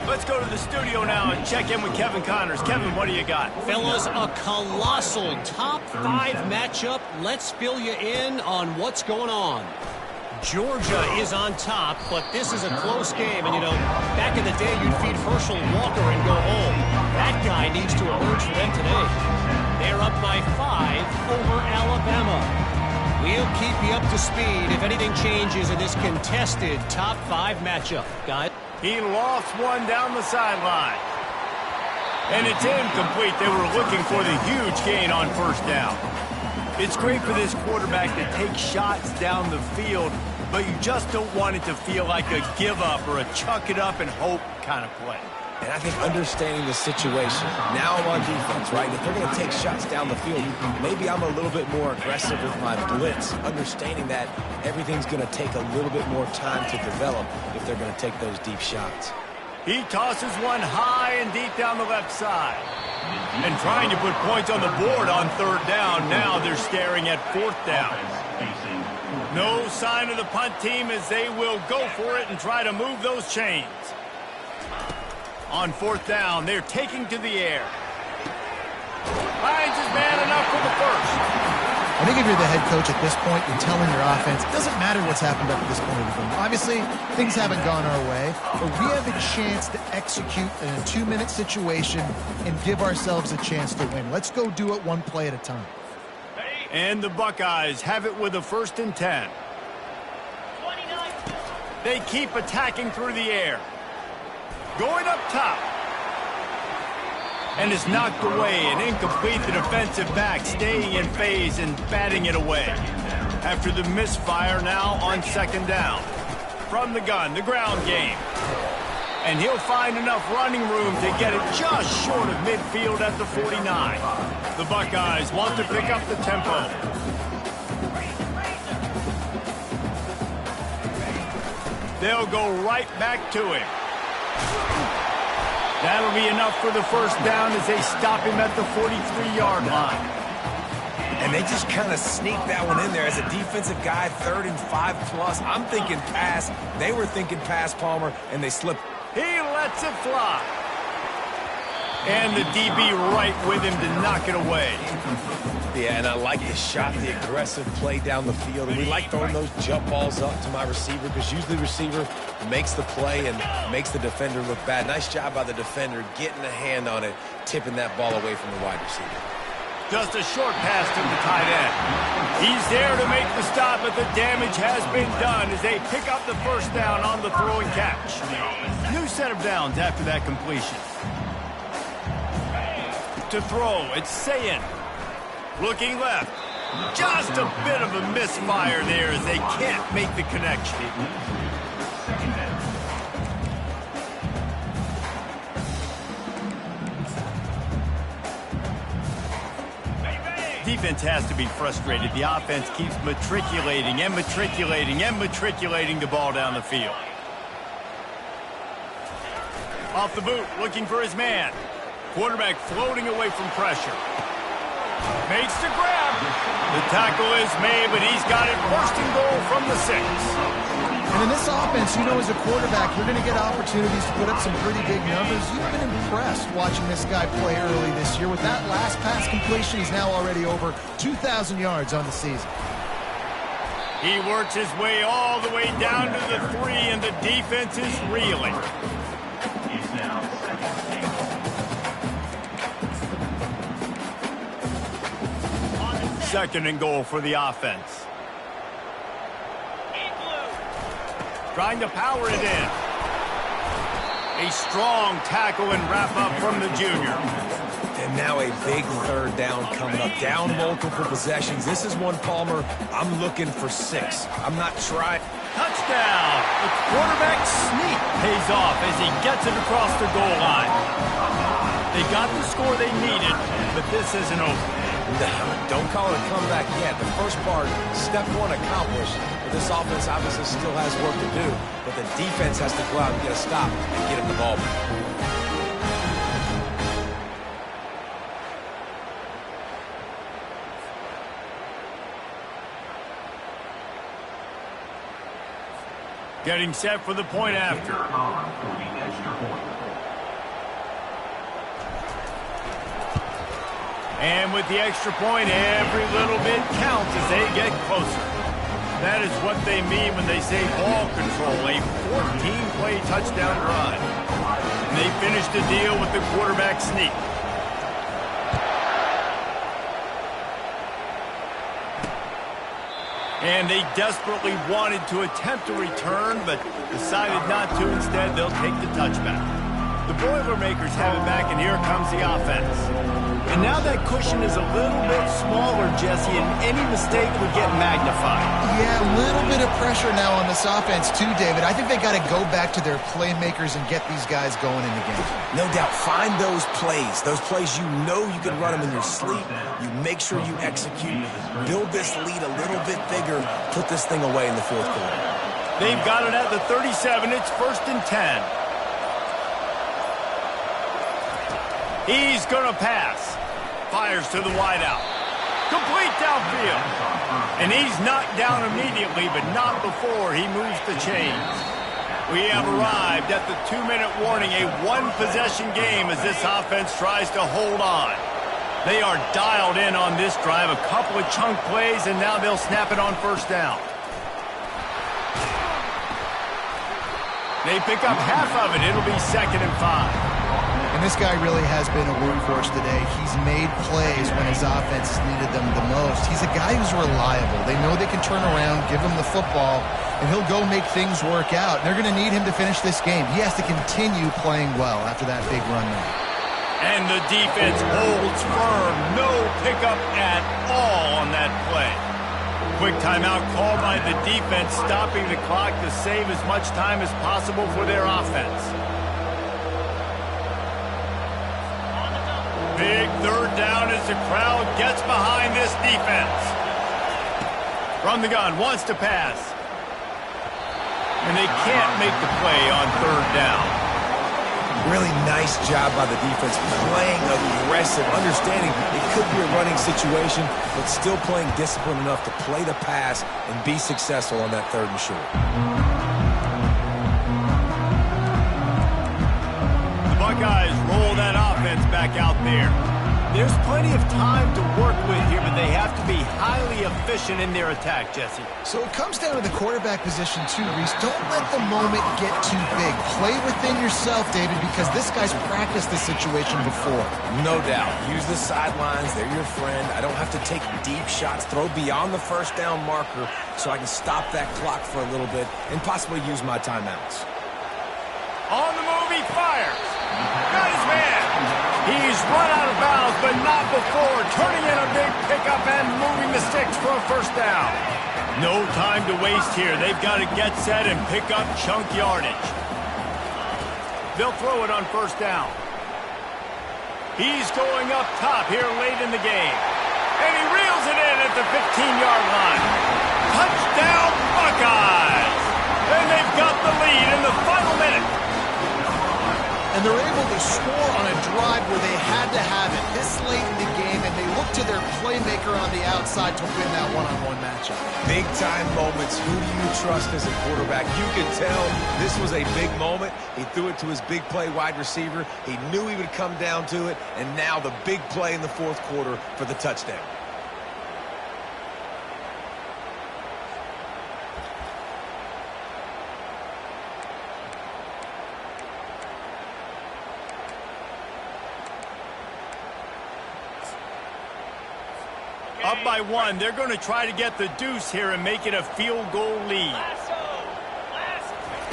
[SPEAKER 1] Let's go to the studio now and check in with Kevin Connors. Kevin, what do you got?
[SPEAKER 4] Fellas, a colossal top 5 matchup. Let's fill you in on what's going on. Georgia is on top, but this is a close game. And, you know, back in the day, you'd feed Herschel Walker and go home. That guy needs to emerge for them today. They're up by 5 over Alabama. We'll keep you up to speed if anything changes in this contested top 5 matchup, guys.
[SPEAKER 1] He lost one down the sideline. And it's incomplete. They were looking for the huge gain on first down. It's great for this quarterback to take shots down the field, but you just don't want it to feel like a give-up or a chuck it up and hope kind of play.
[SPEAKER 3] And I think understanding the situation, now I'm on defense, right? If they're going to take shots down the field, maybe I'm a little bit more aggressive with my blitz, understanding that everything's going to take a little bit more time to develop if they're going to take those deep shots.
[SPEAKER 1] He tosses one high and deep down the left side. And trying to put points on the board on third down. Now they're staring at fourth down. No sign of the punt team as they will go for it and try to move those chains. On fourth down, they're taking to the air. Finds his man enough for the first.
[SPEAKER 2] I think if you're the head coach at this point, you're telling your offense, it doesn't matter what's happened up to this point of the game. Obviously, things haven't gone our way, but we have a chance to execute in a 2-minute situation and give ourselves a chance to win. Let's go do it one play at a time.
[SPEAKER 1] And the Buckeyes have it with a 1st and 10. They keep attacking through the air. Going up top. And is knocked away and incomplete. The defensive back staying in phase and batting it away. After the misfire, now on 2nd down. From the gun, the ground game. And he'll find enough running room to get it just short of midfield at the 49. The Buckeyes want to pick up the tempo. They'll go right back to him. That'll be enough for the first down as they stop him at the 43-yard line.
[SPEAKER 3] And they just kind of sneak that one in there as a defensive guy, 3rd and 5+. I'm thinking pass. They were thinking pass, Palmer, and they slipped.
[SPEAKER 1] He lets it fly. And the DB right with him to knock it away.
[SPEAKER 3] Yeah, and I like the shot, the aggressive play down the field. And we like throwing those jump balls up to my receiver because usually the receiver makes the play and makes the defender look bad. Nice job by the defender getting a hand on it, tipping that ball away from the wide receiver.
[SPEAKER 1] Just a short pass to the tight end. He's there to make the stop, but the damage has been done as they pick up the first down on the throw and catch. New set of downs after that completion. To throw, it's Sayin. Looking left. Just a bit of a misfire there as they can't make the connection. Defense has to be frustrated. The offense keeps matriculating and matriculating and matriculating the ball down the field. Off the boot, looking for his man. Quarterback floating away from pressure. Makes the grab. The tackle is made, but he's got it. First and goal from the 6.
[SPEAKER 2] And in this offense, you know, as a quarterback, you're going to get opportunities to put up some pretty big numbers. You've been impressed watching this guy play early this year. With that last pass completion, he's now already over 2,000 yards on the season.
[SPEAKER 1] He works his way all the way down to the 3, and the defense is reeling.
[SPEAKER 5] He's now
[SPEAKER 1] second and goal for the offense. Trying to power it in. A strong tackle and wrap up from the junior.
[SPEAKER 3] And now a big third down coming up. Down multiple possessions. This is one, Palmer, I'm looking for 6. I'm not trying.
[SPEAKER 1] Touchdown! The quarterback sneak pays off as he gets it across the goal line. They got the score they needed, but this isn't over.
[SPEAKER 3] No, don't call it a comeback yet. The first part, step 1 accomplished. But this offense obviously still has work to do. But the defense has to go out and get a stop and get him the ball back.
[SPEAKER 1] Getting set for the point after. And with the extra point, every little bit counts as they get closer. That is what they mean when they say ball control, a 14-play touchdown drive. And they finish the deal with the quarterback sneak. And they desperately wanted to attempt a return, but decided not to. Instead, they'll take the touchback. The Boilermakers have it back, and here comes the offense. And now that cushion is a little bit smaller, Jesse, and any mistake would get magnified.
[SPEAKER 2] Yeah, a little bit of pressure now on this offense too, David. I think they got to go back to their playmakers and get these guys going in the game.
[SPEAKER 3] No doubt. Find those plays you know you can run them in your sleep. You make sure you execute. Build this lead a little bit bigger. Put this thing away in the fourth quarter.
[SPEAKER 1] They've got it at the 37. It's 1st and 10. He's going to pass. Fires to the wideout. Complete downfield. And he's knocked down immediately, but not before he moves the chains. We have arrived at the 2-minute warning, a one-possession game as this offense tries to hold on. They are dialed in on this drive, a couple of chunk plays, and now they'll snap it on first down. They pick up half of it. It'll be 2nd and 5.
[SPEAKER 2] And this guy really has been a workhorse today. He's made plays when his offense has needed them the most. He's a guy who's reliable. They know they can turn around, give him the football, and he'll go make things work out. And they're going to need him to finish this game. He has to continue playing well after that big run there.
[SPEAKER 1] And the defense holds firm. No pickup at all on that play. Quick timeout called by the defense, stopping the clock to save as much time as possible for their offense. Big third down as the crowd gets behind this defense. From the gun, wants to pass. And they can't make the play on 3rd down.
[SPEAKER 3] Really nice job by the defense, playing aggressive, understanding it could be a running situation, but still playing disciplined enough to play the pass and be successful on that 3rd and short.
[SPEAKER 1] Buckeyes roll that offense back out there. There's plenty of time to work with here, but they have to be highly efficient in their attack, Jesse.
[SPEAKER 2] So it comes down to the quarterback position too, Reese. Don't let the moment get too big. Play within yourself, David, because this guy's practiced this situation before.
[SPEAKER 3] No doubt. Use the sidelines. They're your friend. I don't have to take deep shots. Throw beyond the first down marker so I can stop that clock for a little bit and possibly use my timeouts.
[SPEAKER 1] On the move, he fires. Got his man. He's run out of bounds, but not before. Turning in a big pickup and moving the sticks for a first down. No time to waste here. They've got to get set and pick up chunk yardage. They'll throw it on first down. He's going up top here late in the game. And he the 15-yard line. Touchdown, Buckeyes! And they've got the lead in the final minute.
[SPEAKER 2] And they're able to score on a drive where they had to have it this late in the game, and they look to their playmaker on the outside to win that one-on-one matchup.
[SPEAKER 3] Big-time moments. Who do you trust as a quarterback? You can tell this was a big moment. He threw it to his big play wide receiver. He knew he would come down to it, and now the big play in the fourth quarter for the touchdown.
[SPEAKER 1] Up by one, they're going to try to get the deuce here and make it a field goal lead.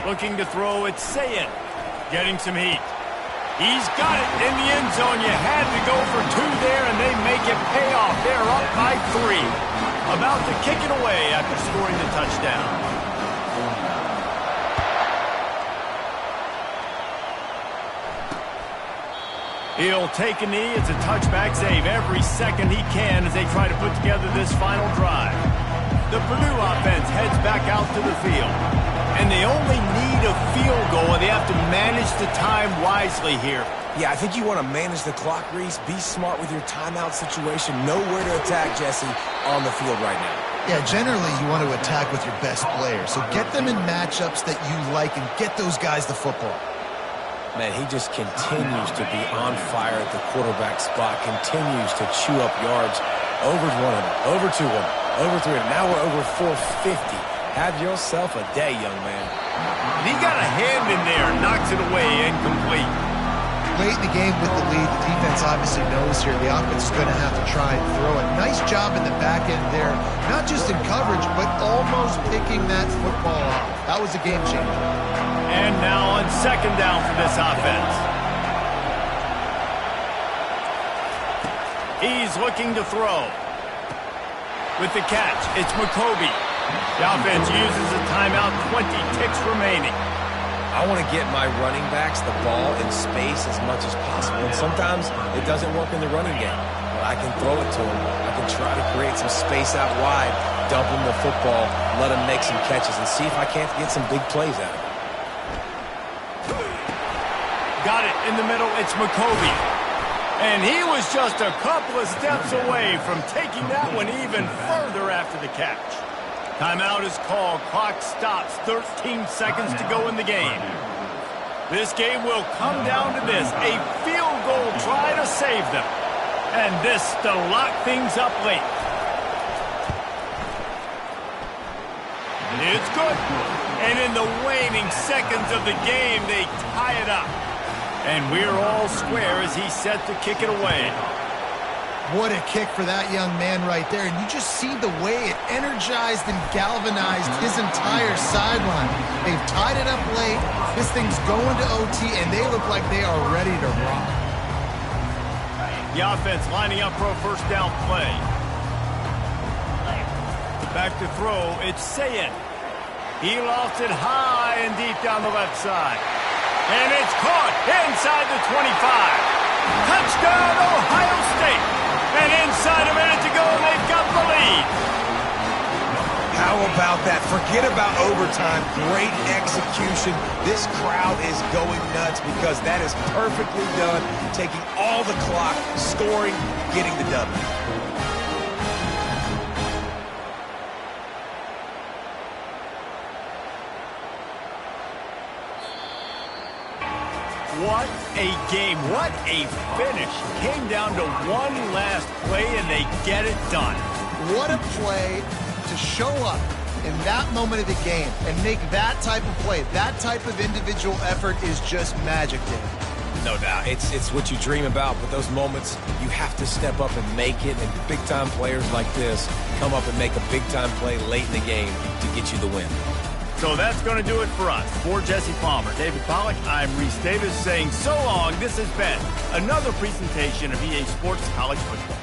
[SPEAKER 1] Looking to throw, it's Sayin. Getting some heat. He's got it in the end zone. You had to go for two there, and they make it pay off. They're up by 3. About to kick it away after scoring the touchdown. He'll take a knee. It's a touchback save every second he can as they try to put together this final drive. The Purdue offense heads back out to the field. And they only need a field goal, and they have to manage the time wisely here.
[SPEAKER 3] Yeah, I think you want to manage the clock, Reese. Be smart with your timeout situation. Know where to attack, Jesse, on the field right now.
[SPEAKER 2] Yeah, generally you want to attack with your best players. So get them in matchups that you like and get those guys the football.
[SPEAKER 3] Man, he just continues to be on fire at the quarterback spot, continues to chew up yards. Over 100, over 200, over 300. Now we're over 450. Have yourself a day, young man.
[SPEAKER 1] He got a hand in there, knocks it away, incomplete.
[SPEAKER 2] Late in the game with the lead, the defense obviously knows here the offense is going to have to try and throw it. Nice job in the back end there, not just in coverage, but almost picking that football off. That was a game changer.
[SPEAKER 1] And now on second down for this offense. He's looking to throw. With the catch, it's McCoby. The offense uses a timeout, 20 ticks remaining.
[SPEAKER 3] I want to get my running backs the ball in space as much as possible. And sometimes it doesn't work in the running game. But I can throw it to them. I can try to create some space out wide, dump them the football, let them make some catches, and see if I can't get some big plays out of it.
[SPEAKER 1] Got it in the middle, it's McCoby. And he was just a couple of steps away from taking that one even further after the catch. Timeout is called. Clock stops. 13 seconds to go in the game. This game will come down to this. A field goal try to save them. And this to lock things up late. It's good. And in the waning seconds of the game, they tie it up. And we're all square as he's set to kick it away.
[SPEAKER 2] What a kick for that young man right there. And you just see the way it energized and galvanized his entire sideline. They've tied it up late. This thing's going to OT, and they look like they are ready to rock.
[SPEAKER 1] The offense lining up for a first down play. Back to throw, it's Sayin. He lost it high and deep down the left side. And it's caught inside the 25. Touchdown, Ohio State. And inside a minute to go, they've got the lead.
[SPEAKER 3] How about that? Forget about overtime. Great execution. This crowd is going nuts because that is perfectly done. Taking all the clock, scoring, getting the W.
[SPEAKER 1] What a game. What a finish. Came down to one last play, and they get it done.
[SPEAKER 2] What a play to show up in that moment of the game and make that type of play. That type of individual effort is just magic, Dave.
[SPEAKER 3] No doubt. It's what you dream about, but those moments, you have to step up and make it, and big-time players like this come up and make a big-time play late in the game to get you the win.
[SPEAKER 1] So that's going to do it for us. For Jesse Palmer, David Pollack, I'm Reese Davis saying so long. This has been another presentation of EA Sports College Football.